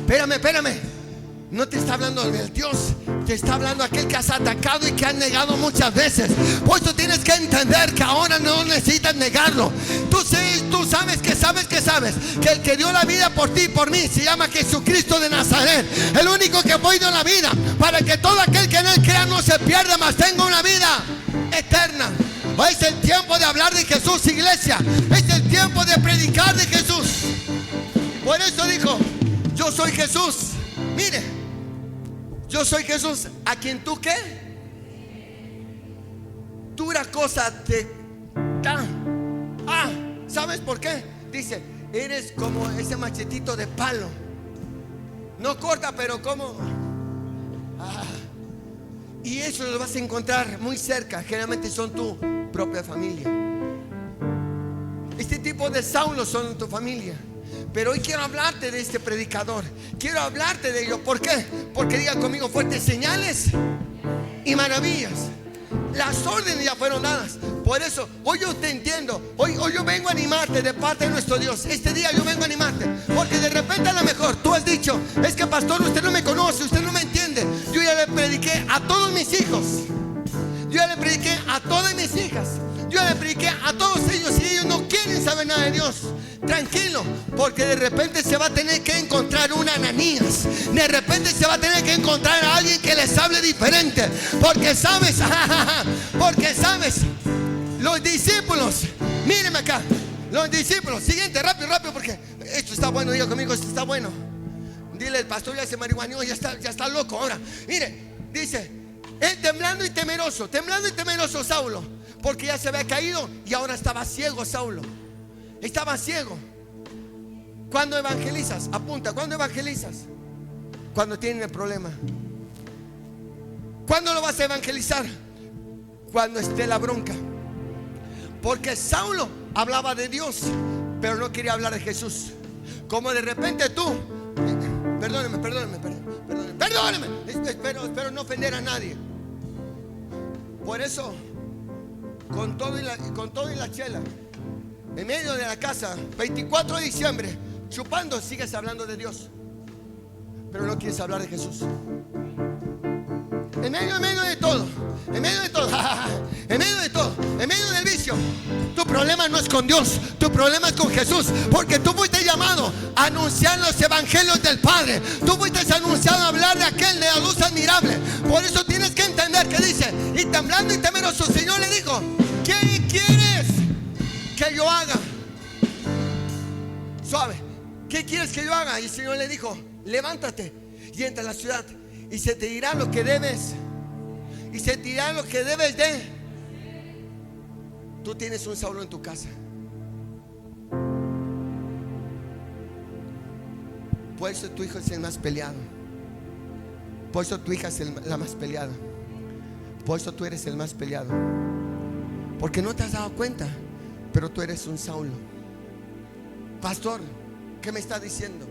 Espérame. No te está hablando del Dios, te está hablando aquel que has atacado y que has negado muchas veces. Por eso tienes que entender que ahora no necesitas negarlo. Tú sabes que el que dio la vida por ti y por mí se llama Jesucristo de Nazaret, el único que fue dio la vida para que todo aquel que en él crea no se pierda, mas tenga una vida eterna. Es el tiempo de hablar de Jesús, iglesia. Es el tiempo de predicar de Jesús. Por eso dijo: yo soy Jesús. Mire, yo soy Jesús, a quien tú ¿qué? Dura cosa te da. ¿Sabes por qué? Dice: eres como ese machetito de palo. No corta, pero como y eso lo vas a encontrar muy cerca. Generalmente son tu propia familia. Este tipo de Saulo son tu familia. Pero hoy quiero hablarte de este predicador. Quiero hablarte de ello. ¿Por qué? Porque digan conmigo fuerte: señales y maravillas. Las órdenes ya fueron dadas. Por eso hoy yo te entiendo. Hoy yo vengo a animarte de parte de nuestro Dios. Este día yo vengo a animarte, porque de repente a lo mejor tú has dicho: es que pastor, usted no me conoce, usted no me entiende. Yo ya le prediqué a todos mis hijos, yo ya le prediqué a todas mis hijas, yo le prediqué a todos ellos, y ellos no quieren saber nada de Dios. Tranquilo, porque de repente se va a tener que encontrar un Ananías. De repente se va a tener que encontrar a alguien que les hable diferente. Porque sabes, los discípulos, mírenme acá, los discípulos. Siguiente, rápido, porque esto está bueno. Diga conmigo: esto está bueno. Dile: el pastor ya se marihuaneó, ya está loco ahora. Mire, dice: él temblando y temeroso Saulo, porque ya se había caído y ahora estaba ciego Saulo. Estaba ciego. ¿Cuándo evangelizas? Apunta, ¿cuándo evangelizas? Cuando tienen el problema. ¿Cuándo lo vas a evangelizar? Cuando esté la bronca. Porque Saulo hablaba de Dios, pero no quería hablar de Jesús. Como de repente tú, perdóneme, espero no ofender a nadie. Por eso, con todo y la chela, en medio de la casa, 24 de diciembre, chupando, sigues hablando de Dios, pero no quieres hablar de Jesús. En medio de todo, en medio del vicio, tu problema no es con Dios, tu problema es con Jesús. Porque tú fuiste llamado a anunciar los evangelios del Padre. Tú fuiste anunciado a hablar de aquel de la luz admirable. Por eso tienes que entender que dice: y temblando y temeroso, el Señor le dijo: ¿qué quieres que yo haga? Suave. ¿Qué quieres que yo haga? Y el Señor le dijo: levántate y entra a la ciudad, y se te dirá lo que debes, y se te dirá lo que debes de. Tú tienes un Saulo en tu casa. Por eso tu hijo es el más peleado. Por eso tu hija es la más peleada. Por eso tú eres el más peleado. Porque no te has dado cuenta, pero tú eres un Saulo. Pastor, ¿qué me está diciendo?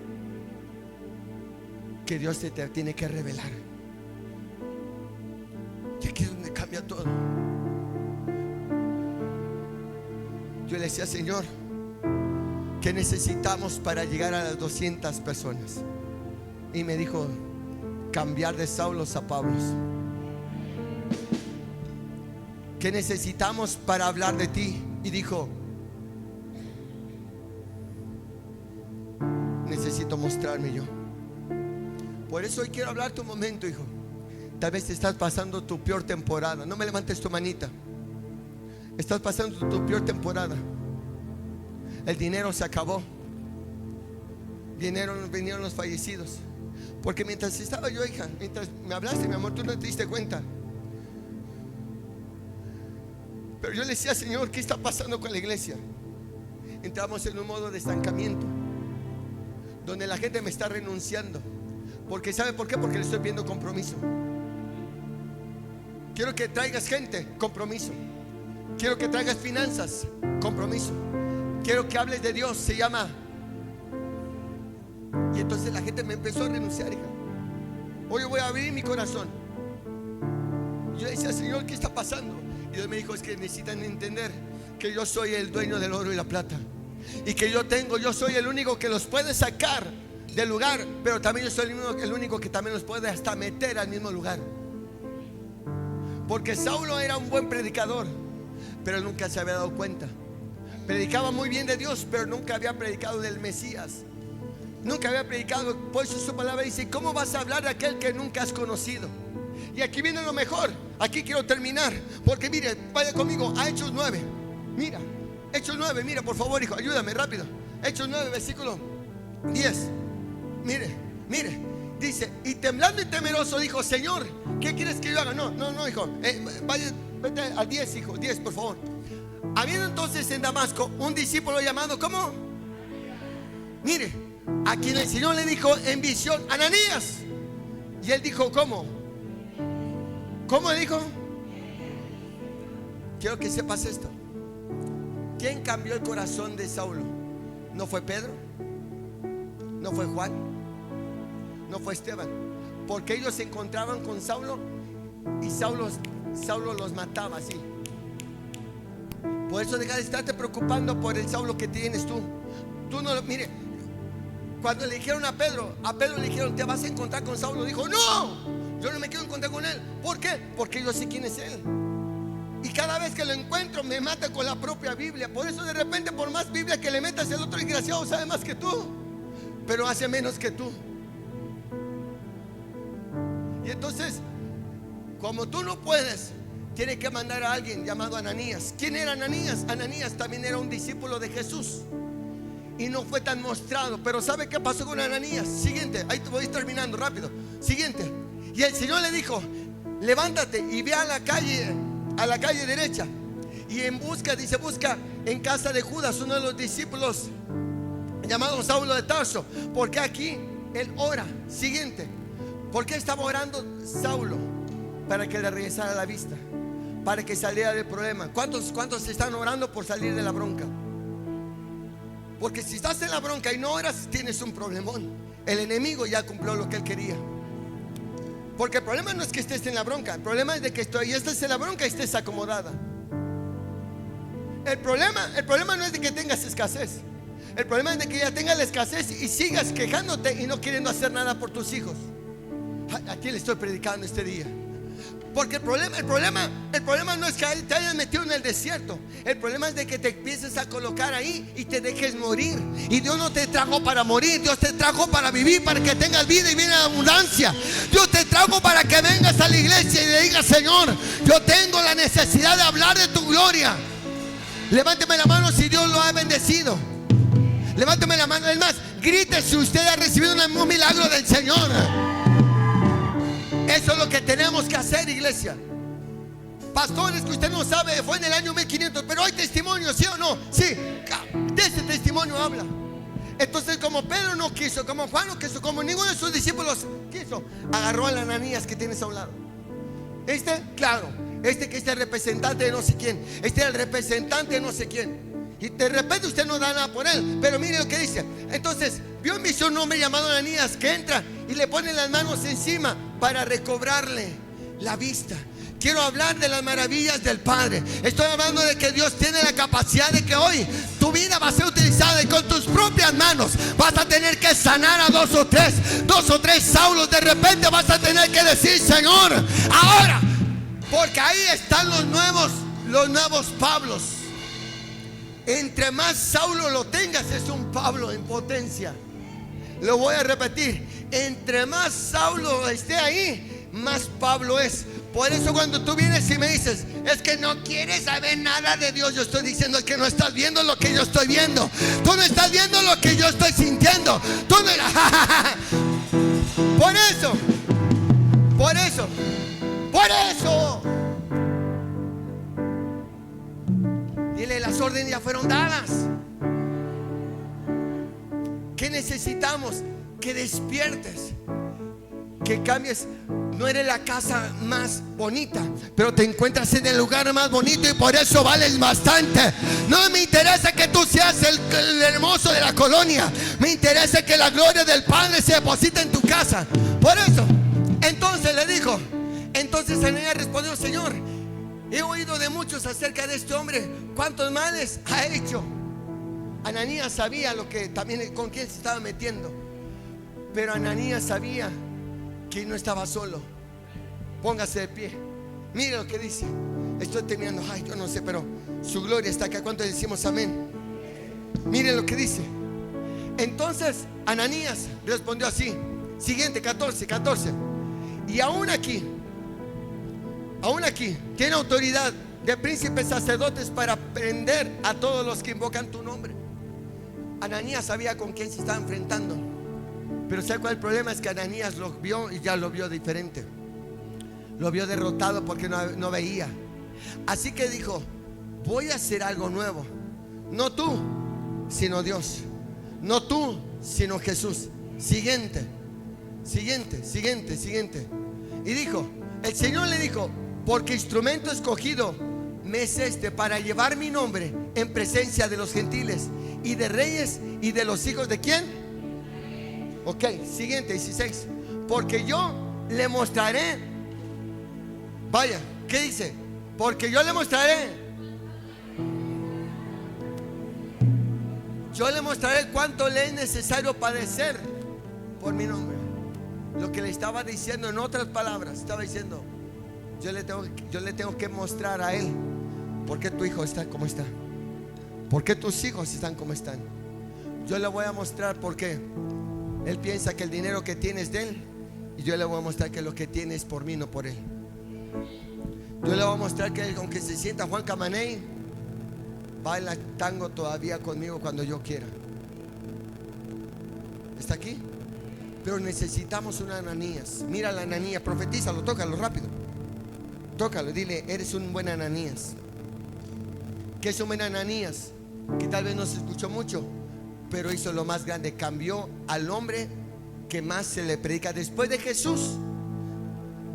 Que Dios te tiene que revelar. Y aquí es donde cambia todo. Yo le decía: Señor, ¿qué necesitamos para llegar a las 200 personas? Y me dijo: cambiar de Saulos a Pablos. ¿Qué necesitamos para hablar de ti? Y dijo: necesito mostrarme yo. Por eso hoy quiero hablarte un momento, hijo. Tal vez estás pasando tu peor temporada. No me levantes tu manita. Estás pasando tu peor temporada. El dinero se acabó. Vinieron los fallecidos. Porque mientras estaba yo, hija, mientras me hablaste, mi amor, tú no te diste cuenta. Pero yo le decía, Señor, ¿qué está pasando con la iglesia? Entramos en un modo de estancamiento, donde la gente me está renunciando. Porque ¿sabe por qué? Porque le estoy pidiendo compromiso. Quiero que traigas gente, compromiso. Quiero que traigas finanzas, compromiso. Quiero que hables de Dios, se llama. Y entonces la gente me empezó a renunciar, hija. Hoy voy a abrir mi corazón. Yo decía, Señor, ¿qué está pasando? Y Dios me dijo, es que necesitan entender que yo soy el dueño del oro y la plata, y que yo soy el único que los puede sacar del lugar, pero también yo soy el único que también los puede hasta meter al mismo lugar. Porque Saulo era un buen predicador, pero él nunca se había dado cuenta. Predicaba muy bien de Dios, pero nunca había predicado del Mesías. Nunca había predicado. Por eso su palabra dice, ¿cómo vas a hablar de aquel que nunca has conocido? Y aquí viene lo mejor. Aquí quiero terminar, porque mire, vaya conmigo a Hechos 9. Mira, Hechos 9, mira, por favor, hijo, ayúdame rápido. Hechos 9, versículo 10. Mire, dice, y temblando y temeroso dijo, Señor, ¿qué quieres que yo haga? No, hijo, vete al 10, hijo, 10, por favor. Habiendo entonces en Damasco un discípulo llamado, ¿cómo? Mire, a quien el Señor le dijo en visión, Ananías. Y él dijo, ¿cómo? ¿Cómo le dijo? Quiero que sepas esto. ¿Quién cambió el corazón de Saulo? ¿No fue Pedro? ¿No fue Juan? ¿No fue Esteban? Porque ellos se encontraban con Saulo y Saulo los mataba así. Por eso deja de estarte preocupando por el Saulo que tienes tú. Tú no lo, mire, cuando le dijeron a Pedro le dijeron, te vas a encontrar con Saulo. Dijo, no, yo no me quiero encontrar con él. ¿Por qué? Porque yo sé quién es él. Y cada vez que lo encuentro me mata con la propia Biblia. Por eso de repente, por más Biblia que le metas, el otro desgraciado sabe más que tú, pero hace menos que tú. Y entonces, como tú no puedes, tiene que mandar a alguien llamado Ananías. ¿Quién era Ananías? Ananías también era un discípulo de Jesús y no fue tan mostrado. Pero ¿sabe qué pasó con Ananías? Siguiente, ahí te voy terminando rápido. Siguiente. Y el Señor le dijo, levántate y ve a la calle derecha. Y busca en casa de Judas, uno de los discípulos llamado Saulo de Tarso, porque aquí él ora. Siguiente. ¿Por qué estaba orando Saulo? Para que le regresara la vista, para que saliera del problema. ¿Cuántos están orando por salir de la bronca? Porque si estás en la bronca y no oras, tienes un problemón. El enemigo ya cumplió lo que él quería. Porque el problema no es que estés en la bronca, el problema es de que ya estés en la bronca y estés acomodada. El problema no es de que tengas escasez. El problema es de que ya tengas la escasez y sigas quejándote y no queriendo hacer nada por tus hijos. ¿A quién le estoy predicando este día? Porque el problema no es que te hayas metido en el desierto. El problema es de que te empieces a colocar ahí y te dejes morir. Y Dios no te trajo para morir, Dios te trajo para vivir, para que tengas vida y vida en abundancia. Dios te trajo para que vengas a la iglesia y le digas, Señor, yo tengo la necesidad de hablar de tu gloria. Levánteme la mano si Dios lo ha bendecido. Levánteme la mano. Es más, grite si usted ha recibido un milagro del Señor. Eso es lo que tenemos que hacer, iglesia. Pastores, que usted no sabe, fue en el año 1500, pero hay testimonio, ¿sí o no? Sí, de ese testimonio habla. Entonces, como Pedro no quiso, como Juan no quiso, como ninguno de sus discípulos quiso, agarró a la Ananías que tienes a un lado. Claro, que es el representante de no sé quién, el representante de no sé quién. Y de repente usted no da nada por él. Pero mire lo que dice. Entonces vio en visión un hombre llamado Ananías que entra y le pone las manos encima para recobrarle la vista. Quiero hablar de las maravillas del Padre. Estoy hablando de que Dios tiene la capacidad de que hoy tu vida va a ser utilizada y con tus propias manos vas a tener que sanar a dos o tres Saulos. De repente vas a tener que decir, Señor, ahora, porque ahí están los nuevos Pablos. Entre más Saulo lo tengas, es un Pablo en potencia. Lo voy a repetir. Entre más Saulo esté ahí, más Pablo es. Por eso cuando tú vienes y me dices, es que no quieres saber nada de Dios, yo estoy diciendo, es que no estás viendo lo que yo estoy viendo. Tú no estás viendo lo que yo estoy sintiendo. Tú no. Por eso. dile, las órdenes ya fueron dadas. ¿Qué necesitamos? Que despiertes, que cambies. No eres la casa más bonita, pero te encuentras en el lugar más bonito y por eso vales bastante. No me interesa que tú seas el hermoso de la colonia, me interesa que la gloria del Padre se deposite en tu casa. Por eso, entonces le dijo. Entonces Ananías respondió: Señor, he oído de muchos acerca de este hombre, cuántos males ha hecho. Ananías sabía lo que también, con quién se estaba metiendo, pero Ananías sabía que no estaba solo. Póngase de pie. Mire lo que dice. Estoy terminando. Ay, yo no sé, pero su gloria está acá. ¿Cuántos decimos amén? Mire lo que dice. Entonces Ananías respondió así. Siguiente, 14. Y aún aquí tiene autoridad de príncipes sacerdotes para prender a todos los que invocan tu nombre. Ananías sabía con quién se estaba enfrentando, pero ¿sabe cuál es el problema? Es que Ananías lo vio y ya lo vio diferente. Lo vio derrotado porque no veía. Así que dijo: voy a hacer algo nuevo. No tú, sino Dios. No tú, sino Jesús. Siguiente. Y dijo, el Señor le dijo: porque instrumento escogido me es este para llevar mi nombre en presencia de los gentiles y de reyes y de los hijos de ¿quién? Ok, siguiente, 16. Porque yo le mostraré. Vaya, ¿qué dice? Porque yo le mostraré. Yo le mostraré cuánto le es necesario padecer por mi nombre. Lo que le estaba diciendo, en otras palabras, estaba diciendo: yo le tengo que mostrar a él por qué tu hijo está como está, por qué tus hijos están como están. Yo le voy a mostrar por qué él piensa que el dinero que tiene es de él, y yo le voy a mostrar que lo que tiene es por mí, no por él. Yo le voy a mostrar que él, aunque se sienta Juan Camaney, baila tango todavía conmigo cuando yo quiera. ¿Está aquí? Pero necesitamos una Ananías. Mira la Ananías, profetízalo, tócalo rápido. Tócalo, dile: eres un buen Ananías. ¿Qué es un buen Ananías? Que tal vez no se escuchó mucho, pero hizo lo más grande. Cambió al hombre que más se le predica. Después de Jesús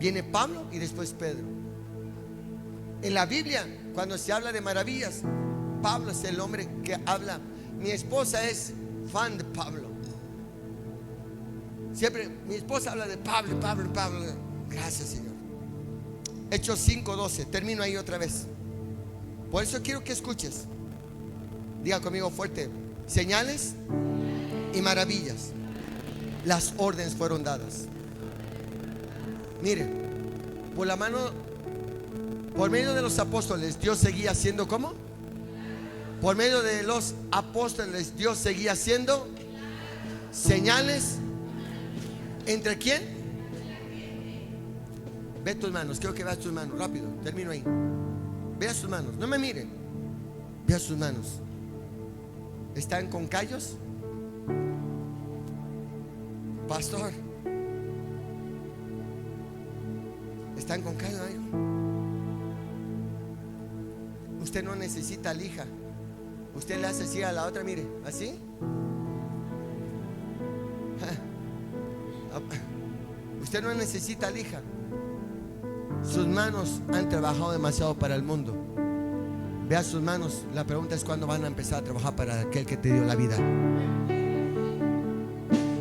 viene Pablo y después Pedro. En la Biblia, cuando se habla de maravillas, Pablo es el hombre que habla. Mi esposa es fan de Pablo. Siempre mi esposa habla de Pablo. Gracias, Señor. Hechos 5:12. Termino ahí otra vez. Por eso quiero que escuches. Diga conmigo fuerte: señales y maravillas. Las órdenes fueron dadas. Mire, por medio de los apóstoles, Dios seguía haciendo ¿cómo? Por medio de los apóstoles, Dios seguía haciendo señales. ¿Entre quién? Ve tus manos, quiero que veas tus manos, rápido, termino ahí. Vea sus manos, no me miren. Vea sus manos. ¿Están con callos? Pastor, ¿están con callos? Usted no necesita lija. Usted le hace así a la otra, mire, así. Usted no necesita lija. Sus manos han trabajado demasiado para el mundo. Vea sus manos. La pregunta es: ¿cuándo van a empezar a trabajar para aquel que te dio la vida?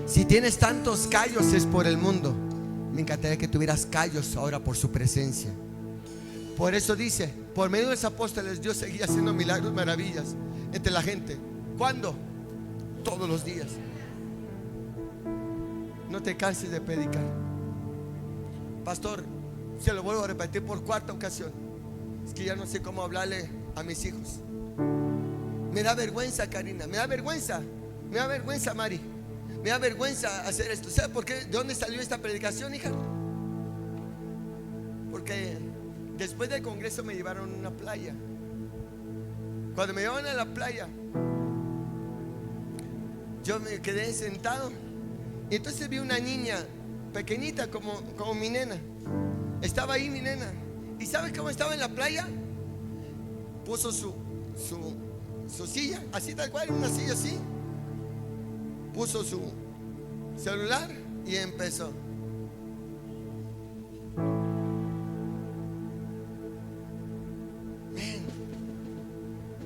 Si tienes tantos callos es por el mundo. Me encantaría que tuvieras callos ahora por su presencia. Por eso dice: por medio de los apóstoles Dios seguía haciendo milagros, maravillas entre la gente. ¿Cuándo? Todos los días. No te canses de predicar. Pastor, se lo vuelvo a repetir por cuarta ocasión. Es que ya no sé cómo hablarle a mis hijos. Me da vergüenza, Karina. Me da vergüenza. Me da vergüenza, Mari. Me da vergüenza hacer esto. ¿Sabes por qué? ¿De dónde salió esta predicación, hija? Porque después del congreso me llevaron a una playa. Cuando me llevaron a la playa, yo me quedé sentado. Y entonces vi una niña pequeñita como mi nena. Estaba ahí mi nena. ¿Y sabes cómo estaba en la playa? Puso su silla, así tal cual, una silla así. Puso su celular y empezó.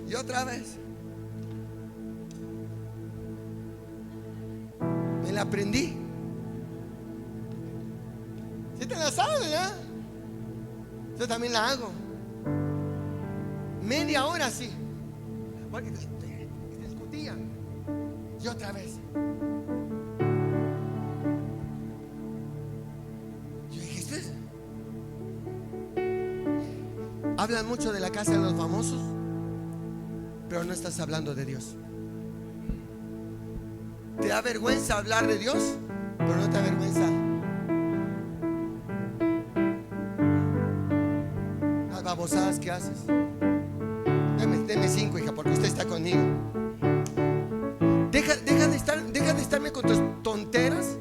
Y otra vez. Me la aprendí. Si te la sabes, ¿verdad? Yo también la hago. Media hora sí. Porque discutían. Y otra vez. Yo dije, ¿esto es? Hablan mucho de la casa de los famosos, pero no estás hablando de Dios. Te da vergüenza hablar de Dios, pero no te da vergüenza las babosadas que haces. Deme 5, hija, porque usted está conmigo. Deja de estarme con tus tonteras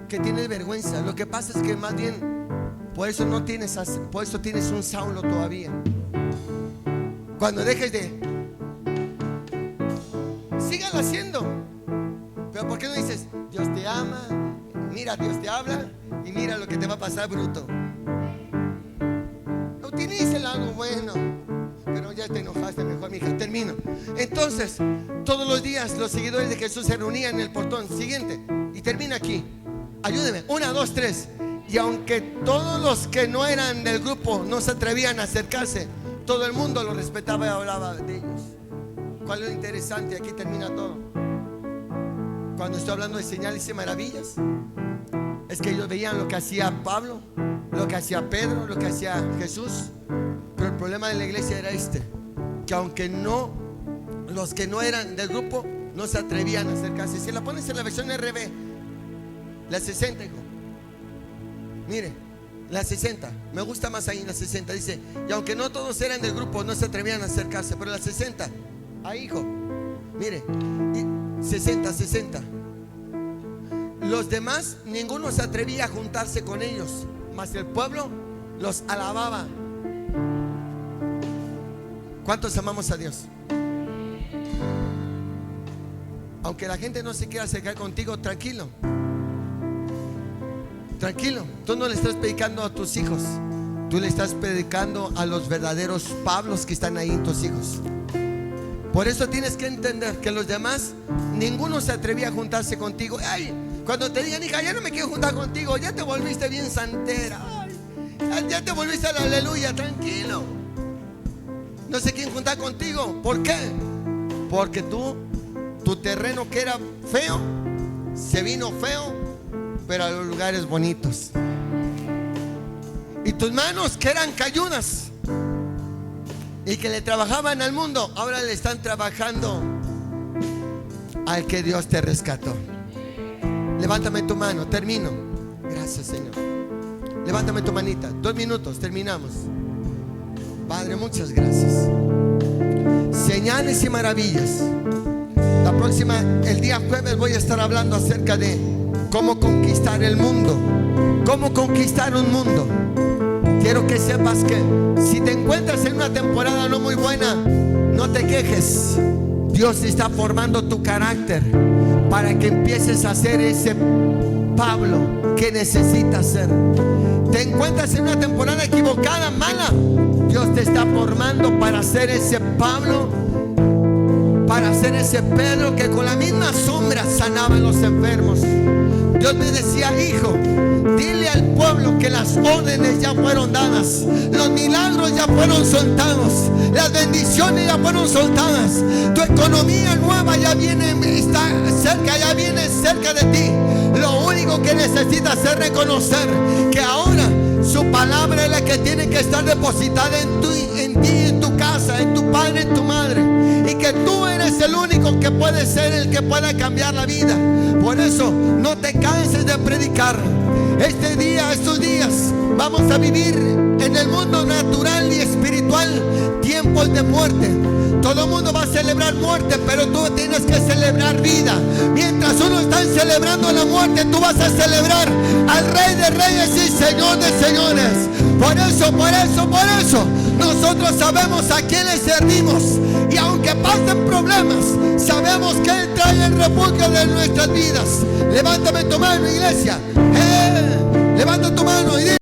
que tienes vergüenza. Lo que pasa es que más bien por eso tienes un Saulo todavía. Cuando dejes de, síganlo haciendo. Pero ¿por qué no dices, Dios te ama, mira, Dios te habla y mira lo que te va a pasar, bruto? Utilícelo algo bueno. Pero ya te enojaste, mejor, mi hija, termino. Entonces, todos los días los seguidores de Jesús se reunían en el portón. Siguiente, y termina aquí. Ayúdeme, 1, 2, 3. Y aunque todos los que no eran del grupo no se atrevían a acercarse, todo el mundo lo respetaba y hablaba de ellos. ¿Cuál es lo interesante? Aquí termina todo. Cuando estoy hablando de señales y maravillas, es que ellos veían lo que hacía Pablo, lo que hacía Pedro, lo que hacía Jesús. Pero el problema de la iglesia era que aunque los que no eran del grupo no se atrevían a acercarse. Si la pones en la versión RB, la 60, hijo, mire, la 60, me gusta más ahí, la 60 dice, y aunque no todos eran del grupo no se atrevían a acercarse. Pero la 60, ahí, hijo, mire, 60, los demás, ninguno se atrevía a juntarse con ellos, mas el pueblo los alababa. ¿Cuántos amamos a Dios? Aunque la gente no se quiera acercar contigo, tranquilo. Tranquilo, tú no le estás predicando a tus hijos, tú le estás predicando a los verdaderos Pablos que están ahí en tus hijos. Por eso tienes que entender que los demás, ninguno se atrevía a juntarse contigo. Ay, cuando te digan, hija, ya no me quiero juntar contigo, ya te volviste bien santera, ay, ya te volviste a la aleluya, tranquilo. No sé quién juntar contigo. ¿Por qué? Porque tu terreno que era feo, se vino feo, pero a los lugares bonitos. Y tus manos que eran cayudas y que le trabajaban al mundo, ahora le están trabajando al que Dios te rescató. Levántame tu mano, termino. Gracias, Señor. Levántame tu manita, 2 minutos, terminamos. Padre, muchas gracias. Señales y maravillas. El día jueves voy a estar hablando acerca de cómo conquistar el mundo. Cómo conquistar un mundo. Quiero que sepas que si te encuentras en una temporada no muy buena, no te quejes. Dios está formando tu carácter para que empieces a ser ese Pablo que necesitas ser. Te encuentras en una temporada equivocada, mala, Dios te está formando para ser ese Pablo, para ser ese Pedro que con la misma sombra sanaba a los enfermos. Dios me decía, hijo, dile al pueblo que las órdenes ya fueron dadas, los milagros ya fueron soltados, las bendiciones ya fueron soltadas, tu economía nueva ya viene, está cerca, ya viene cerca de ti. Lo único que necesitas es reconocer que ahora su palabra es la que tiene que estar depositada en ti, en tu casa, en tu padre, en tu madre, y que tú eres el único que puede ser el que pueda cambiar la vida. Por eso no te canses de predicar. Estos días vamos a vivir en el mundo natural y espiritual tiempos de muerte. Todo el mundo va a celebrar muerte, pero tú tienes que celebrar vida. Mientras uno está celebrando la muerte, tú vas a celebrar al Rey de Reyes y Señor de Señores. Por eso Nosotros sabemos a quién le servimos, y aunque pasen problemas, sabemos que Él trae el refugio de nuestras vidas. Levántame tu mano, iglesia. Levanta tu mano y dile: